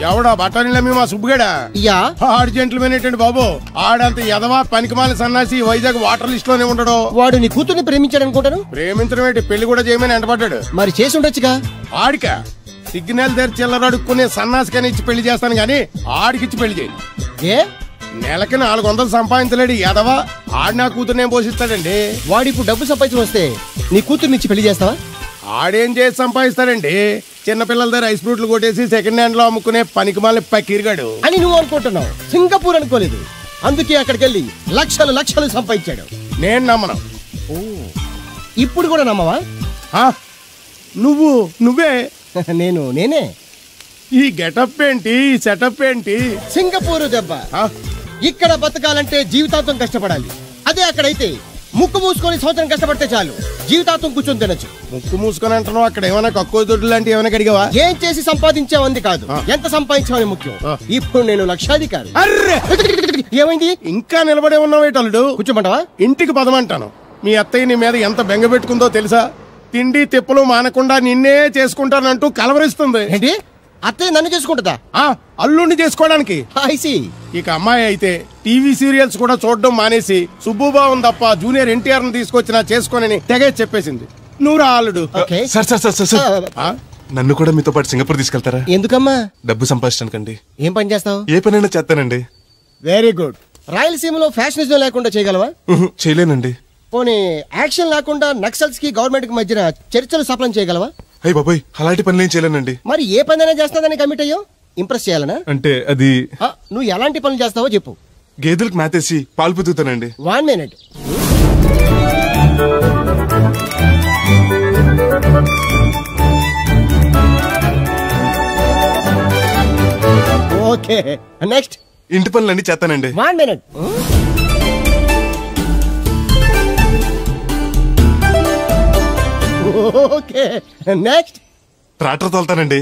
ఎవడా బఠానీల మా సుబ్బుగడా? యా, ఆడు జెంటిల్మెన్ ఏంటండి బాబు? ఆడంత ఎదవా పనికిమాల సన్నాసి వైజాగ్ వాటర్ లిస్ట్ లోనే ఉండడు. వాడు నీ కూతుర్ని ప్రేమించాడు అనుకుంటాను. ప్రేమించడం ఏంటి, పెళ్లి కూడా చేయమని ఎంటపడ్డాడు. మరి చేసి ఉండొచ్చుగా. ఆడికా సిగ్నల్ దగ్గర చిల్లర అడుక్కునే సన్నాసికని ఇచ్చి పెళ్లి చేస్తాను గానీ ఆడికిచ్చి పెళ్లి చేయి. ఏ నెలకి 400 సంపాదించలేడు ఎదవా. ఆడి నా కూతుర్ని ఏం పోషిస్తాడండి? వాడిప్పుడు డబ్బు సంపాదించి వస్తే నీ కూతుర్ని ఇచ్చి పెళ్లి చేస్తావా? ఆడేం చేసి సంపాదిస్తాడండి? చిన్నపిల్లల దగ్గర ఐస్ ఫ్రూట్లు కొట్టేసి సెకండ్ హ్యాండ్ లో అమ్ముకునే పనికిమాల పకీర్గాడు అని నువ్వు అనుకుంటున్నావు. సింగపూర్ అనుకోలేదు. అందుకే అక్కడికి వెళ్ళి లక్షలు సంపాదించాడు. నేను నమ్మను. ఇప్పుడు కూడా నమ్మవా? నువ్వే నేనే. ఈ గెటప్ ఏంటి, ఈ సెటప్ ఏంటి? సింగపూర్ దెబ్బ. ఇక్కడ బతకాలంటే జీవితాంతం కష్టపడాలి. అదే అక్కడైతే ముక్కు మూసుకొని సంవత్సరం కష్టపడితే చాలు, జీవితాంతం కూర్చొని తినచ్చు. ముక్కు మూసుకొని అంటున్నావు, అక్కడ ఏమైనా కక్కువ దొడ్డు లాంటి ఏమైనా అడిగావా? ఏం చేసి సంపాదించావంది కాదు, ఎంత సంపాదించావని ముఖ్యం. ఇప్పుడు నేను లక్షాధికారి. ఏమైంది? ఇంకా నిలబడే ఉన్నావు ఏటల్లుడు? కూర్చోమంటావా? ఇంటికి పదమంటాను. మీ అత్తయ్య నీ మీద ఎంత బెంగ పెట్టుకుందో తెలుసా? తిండి తిప్పలు మానకుండా నిన్నే చేసుకుంటానంటూ కలవరిస్తుంది. ఏంటి? అత్తయ్య నన్ను చేసుకుంటుందా? అల్లుడిని చేసుకోవడానికి. ఇక అమ్మాయి అయితే టీవీ సీరియల్స్ కూడా చూడడం మానేసి సుబ్బుబాబు తప్ప జూనియర్ ఎన్టీఆర్ ని తీసుకొచ్చినా చేసుకోనని తెగే చెప్పేసింది. నువ్వు రా అల్లుడు. సార్ నన్ను కూడా మీతో పాటు సింగపూర్ తీసుకెళ్తారా? ఎందుకమ్మా? డబ్బు సంపాదించడానికండి. ఏం పని చేస్తావు? ఏ పనైనా చేస్తానండి. Very good. రాయలసీమలో ఫ్యాషనిజం లేకుండా చేయగలవా? చేయలేనండి. పోనీ యాక్షన్ లేకుండా నక్సల్స్ కి గవర్నమెంట్ కి మధ్యన చర్చలు సఫలం చేయగలవా? అయ్య బాబాయ్, అలాంటి పనులు ఏం చేయలేనండి. మరి ఏ పనైనా చేస్తాదని కమిట్ అయ్యో? ఇంప్రెస్ చేయాలనా? అంటే అది నువ్వు ఎలాంటి పనులు చేస్తావో చెప్పు. గేదెలకు మేతేసి పాలు పుతుతానండి. 1 minute. Okay next. ఇంటి పనులన్నీ చేస్తానండి. 1 minute. Okay next. ట్రాక్టర్ తోలుతానండి.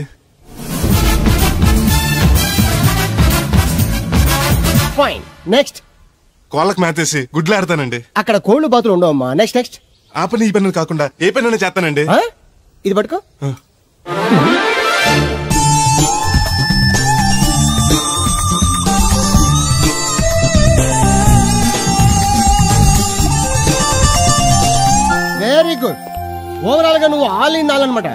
Fine next. కోళ్ళకు మేతేసి గుడ్లు ఆడతానండి. అక్కడ కోళ్ళు బాతులు ఉండవమ్మా. Next next. ఆ పని ఈ పని కాకుండా ఏ పని చేస్తానండి. ఇది పట్టుకో. Very good. ఓవరాల్ గా నువ్వు ఆల్ ఇన్ ఆల్ అనమాట.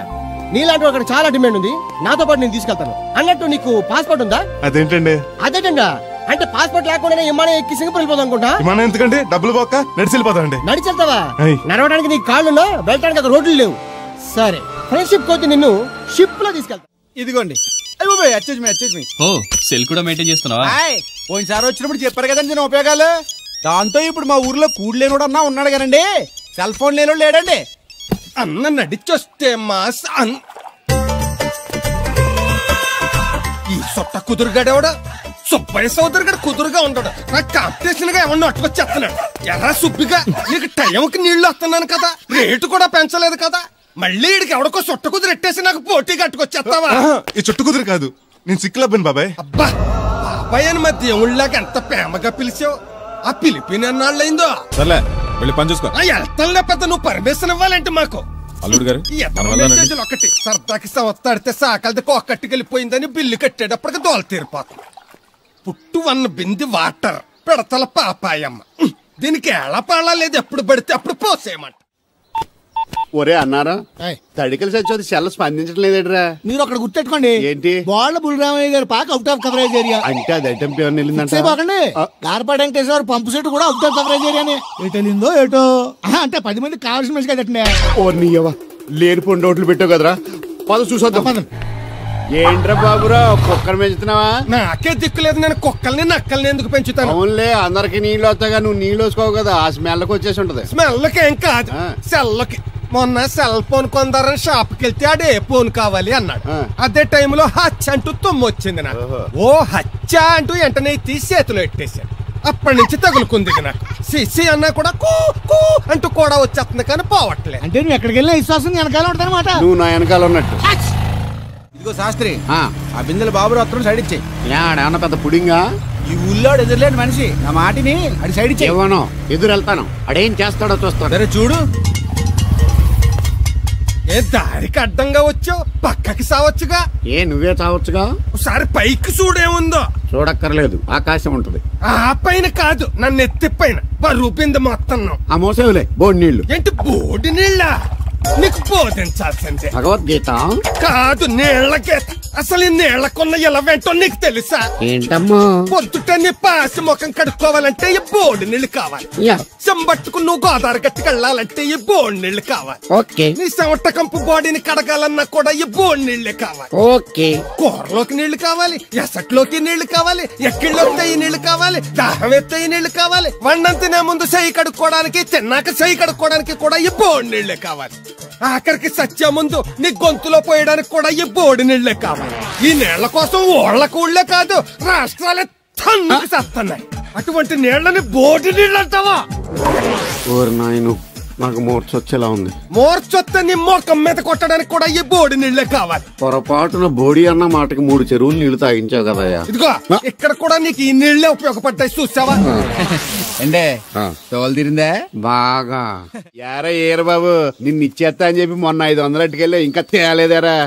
నీలాంటి అక్కడ చాలా డిమాండ్ ఉంది. నాతో పాటు నేను తీసుకెళ్తాను. అన్నట్టు నీకు పాస్పోర్ట్ ఉందా? అదేంటండి? అదేటంగా అంటే పాస్పోర్ట్ లేకుండానే విమానం ఎక్కి సింగపూర్ వెళ్ళిపోదాం అనుకుంటా. విమానం ఎందుకండి? డబ్బులు పోక నడిచి వెళ్ళిపోతానండి. నడిచి వెళ్తావా? నడవడానికి నీకు కాళ్ళున్నా, వెళ్ళడానికి అక్కడ రోడ్లు లేవు. సరే, ఫ్రెండ్షిప్ కోతి నిన్ను షిప్ లో తీసుకెళ్తా. ఇదిగోండి. ఓ సెల్ కూడా మెయింటైన్ చేస్తున్నావా? పోయినసారి వచ్చినప్పుడు చెప్పారు కదండి నేను ఉపయోగాలు. దాంతో ఇప్పుడు మా ఊర్లో కూడలేనోడు అన్నా ఉన్నాడు కదండి. సెల్ ఫోన్ లేనోడు లేడండి. అన్న నడిచొస్తే మాస్ ఈ సొట్ట కుదురుగాడేవాడు సుబ్బయ్య సోదరు గడు కుదురుగా ఉండడు. నాకు కాంపిటీషన్ గా ఏమన్నా అట్టుకొచ్చేస్తున్నాడు. ఎర్ర సుబ్బిగా నీకు టైంకి నీళ్లు వస్తున్నాను కదా, రేటు కూడా పెంచలేదు కదా, మళ్ళీ ఇడికి ఎవడికో సొట్ట కుదురు ఎట్టేసి నాకు పోటీ కట్టుకొచ్చేస్తావా? ఈ చుట్టు కుదురు కాదు, నేను సిక్కులబ్బాను బాబాయ్. అబ్బా బాబాయ్ అని మా దేవుళ్ళకి ఎంత ప్రేమగా పిలిచావు. ఆ పిలిపిన ఎన్నాళ్ళైందో. సర్లే వెళ్ళి పని చూసుకో. వెళ్తానులే పెద్ద, నువ్వు పర్మిషన్ ఇవ్వాలంటే మాకు. అల్లుడు గారు మెసేజ్లు ఒకటి సరదాకి సంవత్సరాడితే సాకలకి ఒక్కటికెళ్ళిపోయిందని బిల్లు కట్టేటప్పటికి దోల తీరిపోతుంది. పుట్టు 1 బింది వాటర్ పిడతల పాపాయమ్మ. దీనికి ఎలా పాడా లేదు, ఎప్పుడు పడితే అప్పుడు పోసేయమంట. ఒరే అన్నారా, తడికలు చచ్చి సెల్ స్పందించడం లేదట్రా. మీరు అక్కడ గుర్తెట్టుకోండి. ఏంటి? వాళ్ళ బుల్రామయ్య గారి పాక అవుట్ ఆఫ్ కవరేజ్ ఏరియా. అంటే అది ఐటమ్ పేరు వెళ్ళిందంటే గార్పాడు వెంకటేశ్వర పంపు సెట్ కూడా అవుట్ ఆఫ్ కవరేజ్ ఏరియానే. ఎటు వెళ్ళిందో ఏటో. అంటే 10 మందికి కావాల్సిన మనిషి కదండి. ఓ నీయవా, లేని పొండి రోడ్లు పెట్టావు కదరా. పద చూసొద్దాం. ఏంట్రా బాబురా కుక్కర్ పెంచుతున్నావా? నాకే దిక్కులేదు, నేను కుక్కల్ని నక్కల్ని ఎందుకు పెంచుతాను? అవునులే, అందరికి నీళ్ళు వస్తాగా, నువ్వు నీళ్ళు వేసుకోవు కదా, ఆ స్మెల్కి వచ్చేసి ఉంటది. స్మెల్కి ఏం కాదు, సెల్లకి. మొన్న సెల్ ఫోన్ కొందరని షాప్ కి వెళ్తే ఆడే ఫోన్ కావాలి అన్నాడు. అదే టైంలో హచ్చ అంటూ తుమ్మొచ్చింది నాకు. ఓ హచ్చ అంటూ వెంటనే తీసి చేతిలో ఎట్టేశాడు. అప్పటి నుంచి తగులుకుంది నాకు. సిసి అన్నా కూడా కూ కూ అంటూ కూడా వచ్చేస్తుంది కానీ పోవట్లేదు. అంటే నువ్వు ఎక్కడికి వెళ్ళినా విశ్వాసం వెనకాల ఉంటానమాట. నువ్వు నా వెనకాల ఉన్నట్టు. ఇదిగో శాస్త్రి, ఆ బిందెల బాబు అత్తరం సైడ్ ఇచ్చేయి. ఏమన్నా పెద్ద పుడింగా? ఈ ఊళ్ళో ఎదురులేని మనిషి, నా మాటిని అది సైడ్ ఇచ్చేయి. ఇవ్వను, ఎదురు వెళ్తాను, అడేం చేస్తాడో చూస్తాను. సరే చూడు. ఏ దారికి అడ్డంగా వచ్చావు, పక్కకి సావచ్చుగా. ఏ నువ్వే చావచ్చుగా. ఒకసారి పైకి చూడేముందో. చూడక్కర్లేదు, ఆకాశం ఉంటది. ఆ పైన కాదు, నన్ను ఎత్తి పైన రూపింది మొత్తం. ఆ మోసేవులే బోడి నీళ్లు. ఏంటి బోడి నీళ్ళ? నీకు బోధించాల్సిందే. భగవద్గీత కాదు, నీళ్ల గీత. అసలు ఈ నీళ్లకున్న ఇలా వెంటో నీకు తెలుసా? ఏంటమ్మా? పొద్దుట నీ పాసి ముఖం కడుక్కోవాలంటే ఈ బోడి నీళ్లు కావాలి. చెంబట్టుకు నువ్వు గోదావరి గట్టుకు వెళ్ళాలంటే ఈ బోడి నీళ్లు కావాలి. ఓకే. నీ చెమట కంపు బాడీని కడగాలన్నా కూడా ఈ బోడి నీళ్లే కావాలి. ఓకే. కూరలోకి నీళ్లు కావాలి, ఎసట్లోకి నీళ్లు కావాలి, ఎక్కిళ్ళొస్తే ఈ నీళ్లు కావాలి, దాహం ఎత్తే ఈ నీళ్లు కావాలి. వండం తినే ముందు చెయ్యి కడుక్కోవడానికి, తిన్నాక చెయ్యి కడుక్కోవడానికి కూడా ఈ బోడి నీళ్లే కావాలి. ఆఖరికి సత్య ముందు నీ గొంతులో పోయడానికి కూడా ఈ బోడి నీళ్లే కావాలి. ఈ నీళ్ల కోసం ఓళ్లకు ఊళ్ళే కాదు, రాష్ట్రాలే తన్నుకు చేస్తున్నాయి. అటువంటి నీళ్లని బోడి నీళ్ళు అంటావా? ఓరి నాయను, నాకు మూర్చొచ్చేలా ఉంది. మూర్చొస్తే నీ మొఖం మీద కొట్టడానికి కూడా ఈ బోడి నీళ్లే కావాలి. పొరపాటున బోడి అన్న మాటకి 3 చెరువులు నీళ్లు తాగించావు కదయ్యా. ఇదిగో ఇక్కడ కూడా నీకు ఈ నీళ్లే ఉపయోగపడ్డాయి, చూసావా? అంటే తోలు తీరిందే బాగా. యారా ఏరు బాబు, నిన్ను ఇచ్చేస్తా అని చెప్పి మొన్న 500 అట్టుకెళ్ళి ఇంకా తేలేదారా?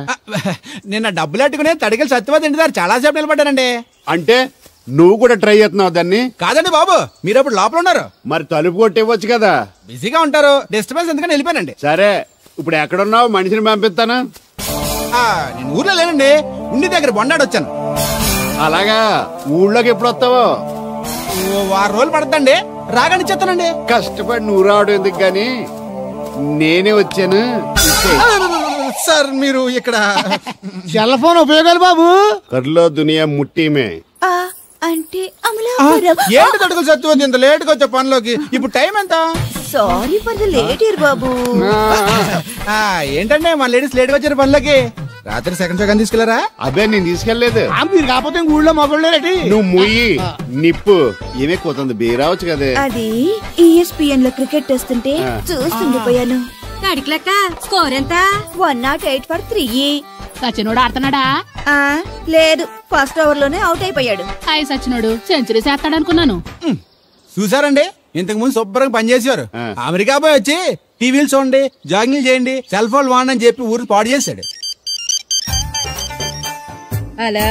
నిన్న డబ్బులు అట్టుకునే తడికెళ్ళి సత్యవతి ఇంటి చాలా సేపు నిలబడ్డానండి. అంటే నువ్వు కూడా ట్రై చేస్తున్నావు దాన్ని? కాదండి బాబు, మీరు అప్పుడు లోపల ఉన్నారు. మరి తలుపు కొట్టివ్వచ్చు కదా. బిజీగా ఉంటారు, డిస్టర్బెన్స్ ఎందుకని వెళ్ళిపోయానండి. సరే, ఇప్పుడు ఎక్కడున్నావు? మనిషిని పంపిస్తాను. నేను ఊర్లో లేనండి, ఉండి దగ్గర బొండాడు వచ్చాను. అలాగా, ఊళ్ళోకి ఎప్పుడు వస్తావో? 6 రోజులు పడతండి, రాగానే చెప్తానండి. కష్టపడి నువ్వు రావడం ఎందుకు గాని, నేనే వచ్చాను. సార్ మీరు ఇక్కడ సెల్ ఫోన్ ఉపయోగాలు బాబు. కర్లో దునియా ముట్టిమే. అంటే ఏంటి తడుకులు సత్యవతి ఇంత లేట్ గా వచ్చే పనిలోకి? ఇప్పుడు టైం ఎంత? Sorry for the late year బాబు. ఏంటంటే మన లేడీస్ లేట్ గా వచ్చారు పనిలోకి. రాత్రి సెకండ్ షో కానీ తీసుకెళ్లారా? అబ్బే నేను తీసుకెళ్లేదు. మీరు కాకపోతే ఊళ్ళో మగోళ్ళేటి. నువ్వు ముయ్యి నిప్పు ఏమే కోతుంది బీరావచ్చు కదే. అది ESPN లో క్రికెట్ టెస్తుంటే చూస్తుండిపోయాను. అడిగిలక్క స్కోర్ ఎంత? 108 for 3. సచినోడు ఆడుతున్నాడా? లేదు, ఫస్ట్ ఓవర్ లోనే అవుట్ అయిపోయాడు. హాయ్ సచినోడు సెంచరీ చేస్తాడనుకున్నాను. చూసారండి, ఇంతకు ముందు శుభ్రంగా పనిచేసేవారు. అమెరికా పోయి వచ్చి టీవీలు చూడండి, జాగింగ్లు చేయండి, సెల్ ఫోన్ వాడని చెప్పి ఊరు పాడు చేశాడు. అలా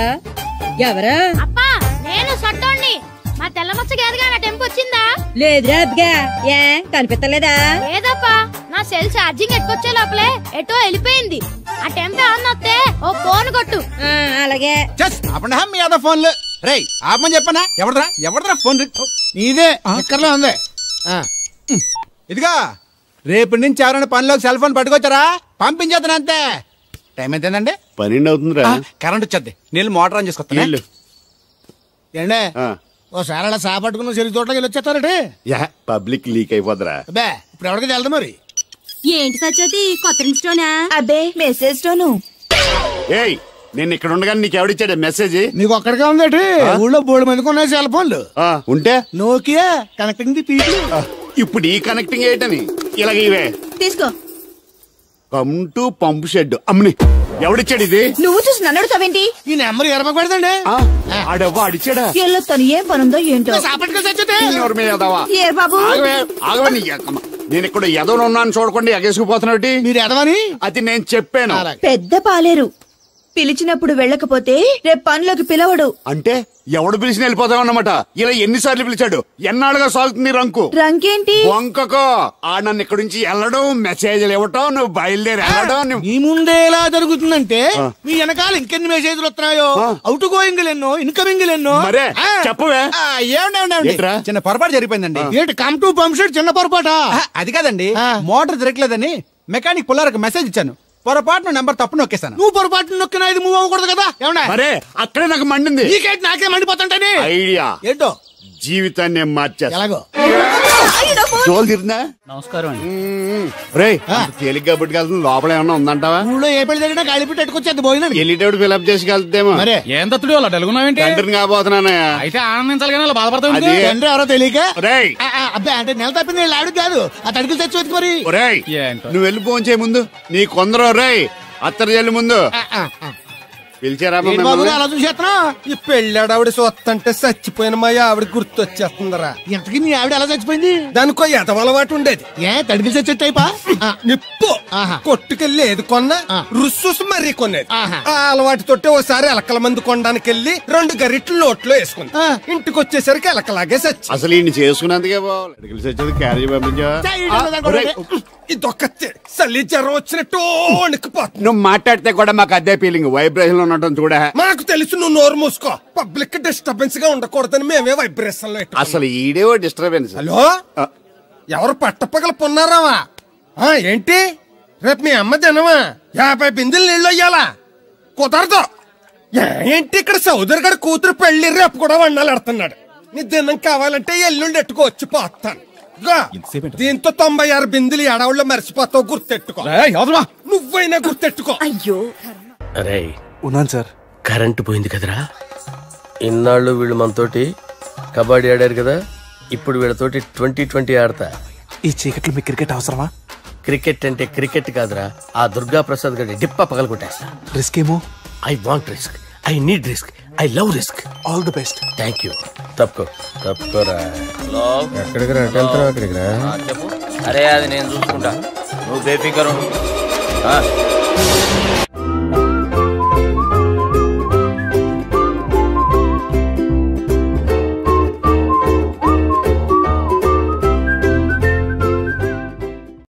ఎవరా? అప్పా నేను సట్టోణ్ణి. మా తెల్లమచ్చ గేదగా నా టెంపు వచ్చిందా? లేదురా అబ్బగా. ఏ కనిపించలేదా? లేదప్పా, నా సెల్ ఛార్జింగ్ ఎట్టుకొచ్చే లోపలే ఎటో వెళ్ళిపోయింది. ఆ టెంపు అన్నొస్తే ఓ ఫోన్ కొట్టు. అలాగే. మీ అదో ఫోన్లు రేయ్ ఆపమని చెప్పనా? ఎవడరా ఫోన్? నీదే ఎక్కర్లో ఉంది. ఇదిగా రేపటి నుంచి ఎవరైనా పనిలోకి సెల్ ఫోన్ పట్టుకొచ్చారా పంపించేద్దాను అంతే. టైం ఎంతేందండి? 12 అవుతుందిరా. కరెంట్ వచ్చేది. నీళ్ళు మోటార్ ఆన్ చేసుకొస్తాను. ఏండే ఓసారి అలా సాపట్టుకున్న చెరుకు తోటలోకి వెళ్ళి వచ్చేస్తారటే. Public leak అయిపోద్రా. అబ్బే ఇప్పుడు ఎవరికి వెళ్దాం మరి? ఏంటి సత్యవతి, కొత్త ఇన్స్టోనా? అబ్బే మెసేజ్ స్టోను. ఏయ్ నేను ఇక్కడ ఉండగానే నీకు ఎవడిచ్చాడు మెసేజ్? నీకు ఒక్కడికే ఉందేటి? ఊళ్ళో 3 మందికి ఉన్నాయి సెల్ ఫోన్లు. ఉంటే నోకియా కనెక్టింగ్ ది పీపుల్. ఇప్పుడు ఈ కనెక్టింగ్ ఏంటని ఇలాగ ఇవే తీసుకో. Come to pump shed. అమ్మని ఎవడిచ్చాడు ఇది? నువ్వు చూసి నన్ను అడుగుతావేంటి? ఈ నెంబర్ ఎరప పెడతాండి. ఆడవ్వ అడిచాడా? ఎల్లో తను ఏం పనుందో ఏంటో. ఏ బాబు నేను ఇక్కడ ఎదవను ఉన్నాను చూడకుండా ఎగేసుకుపోతున్నాడు. మీరు ఎదవని అది నేను చెప్పాను. పెద్ద పాలేరు పిలిచినప్పుడు వెళ్ళకపోతే రేపు పనిలోకి పిలవడు. అంటే ఎవడు పిలిచిన వెళ్ళిపోతావు అన్నమాట. ఇలా ఎన్నిసార్లు పిలిచాడు? ఎన్నాళ్ళుగా సాగుతుంది రంకు. రంకేంటి? వంకకో ఆ నన్ను ఇక్కడ నుంచి వెళ్ళడం, మెసేజ్లు ఇవ్వటం, నువ్వు బయలుదేరి వెళ్ళడం. ఈ ముందే ఎలా జరుగుతుందంటే మీ వెనకాల ఇంకెన్ని మెసేజ్లు వస్తున్నాయో, అవుట్ గోయింగ్ ఎన్నో, ఇన్కమింగ్ ఎన్నో. మరే చెప్పవే. చిన్న పొరపాటు జరిగిపోయిందండి. ఏంటి కమ్ టు పంప్ షెడ్ చిన్న పొరపాట? అది కాదండి, మోటార్ తిరగలేదని మెకానిక్ పుల్లారకు మెసేజ్ ఇచ్చాను. పొరపాటున నెంబర్ తప్పు నొక్కేసాను. నువ్వు పొరపాటు నొక్కినా ఇది మూవ్ అవ్వకూడదు కదా? ఏమన్నా మరే అక్కడే నాకు మండింది. నీకేంటి నాకే మండిపోతుంటని ఐడియా ఏంటో జీవితాన్ని మార్చేస్తా. ఎలాగో జోలు తిరిగిందా? నమస్కారం అండి. రే తేలిక కాబట్టి వెళ్తుంది. లోపల ఏమన్నా ఉందంటావా? ఊళ్ళో ఏ పెళ్లి జరిగినా కాలిపెట్టి ఎట్టుకొచ్చేది పోయినా వెళ్ళేటప్పుడు ఫిల్అప్ చేసి వెళ్తేమో. మరే ఏం తత్తుడు అలా డలుగున్నావేంటి? తండ్రిని కాబోతున్నానయ్యా. అయితే ఆనందించాలి కానీ అలా బాధపడతావు. తండ్రి ఎవరో తెలియక. రేయ్ అబ్బాయి అంటే నెల తప్పింది ఆవిడ కాదు, ఆ తడికి తెచ్చి మరి. రేయ్ నువ్వు వెళ్ళి ఫోన్ చేయ ముందు నీ కొందరు. రేయ్ అత్తరు చెల్లి ముందు పిలిచారా? అలా చూసేస్తున్నా. ఈ పెళ్ళాడావిడ సొత్తంటే చచ్చిపోయిన మా ఆవిడ గుర్తొచ్చేస్తుందరా. ఇంతకీ మీ ఆవిడ ఎలా చచ్చిపోయింది? దానికో ఎదవలవాటు ఉండేది. ఏ తడికి చచ్చేట్ అయిపా? నిప్పు కొట్టుకెళ్ళి ఏది కొన్నా రుస్సుస్ మరీ కొనేది. ఆ అలవాటు తోటే ఓసారి ఎలకల మందు కొనడానికి వెళ్ళి 2 గరిట్లు నోట్లో వేసుకుంది. ఇంటికి వచ్చేసరికి ఎలకలాగే చచ్చి. అసలు ఈయన చేసుకున్నందుకే చచ్చేది. క్యారేజ్ పంపించా. ఇదొక చలి జ్వరం వచ్చినట్టు నువ్వు మాట్లాడితే కూడా మాకు అదే ఫీలింగ్. వైబ్రేషన్ ఉండటం చూడ. మాకు తెలుసు, నువ్వు నోరు మూసుకో. పబ్లిక్ డిస్టర్బెన్స్ గా ఉండకూడదని మేమే వైబ్రేషన్ లో. అసలు ఈడే డిస్టర్బెన్స్. హలో ఎవరు పట్టపగల పొన్నారావా? ఏంటి రేపు మీ అమ్మ తినవా? 50 బిందెలు నీళ్ళు అయ్యాలా? కుదరదు. ఏంటి ఇక్కడ సోదరు గారి కూతురు పెళ్లి రేపు కూడా వండాలడుతున్నాడు. నీ దినం కావాలంటే ఎల్లుండి ఎట్టుకోవచ్చు పోతాను. దీంతో 96 బిందులు ఎడవుల్లో మర్చిపోతావు. గుర్తెట్టుకో. నువ్వైనా గుర్తెట్టుకో. అయ్యో అరే ఉన్నాను సార్. కరెంటు పోయింది కదరా. ఇన్నాళ్ళు వీళ్ళు మనతోటి కబడ్డీ ఆడారు కదా, ఇప్పుడు వీళ్ళతోటి 2020 ఆడతా. ఈ చీకట్లో మీ క్రికెట్ అవసరమా? క్రికెట్ అంటే క్రికెట్ కాదురా, ఆ దుర్గా ప్రసాద్ గారి డిప్ప పగలగొట్టేస్తా. రిస్క్ ఏమో. I want risk, I need risk, I love risk. All the best. Thank you. తప్పుకోరా. ఎక్కడికి రా? అక్కడికి రా. చెప్పు. అరే అది నేను చూసుకుంటా, నువ్వు బేఫికర్.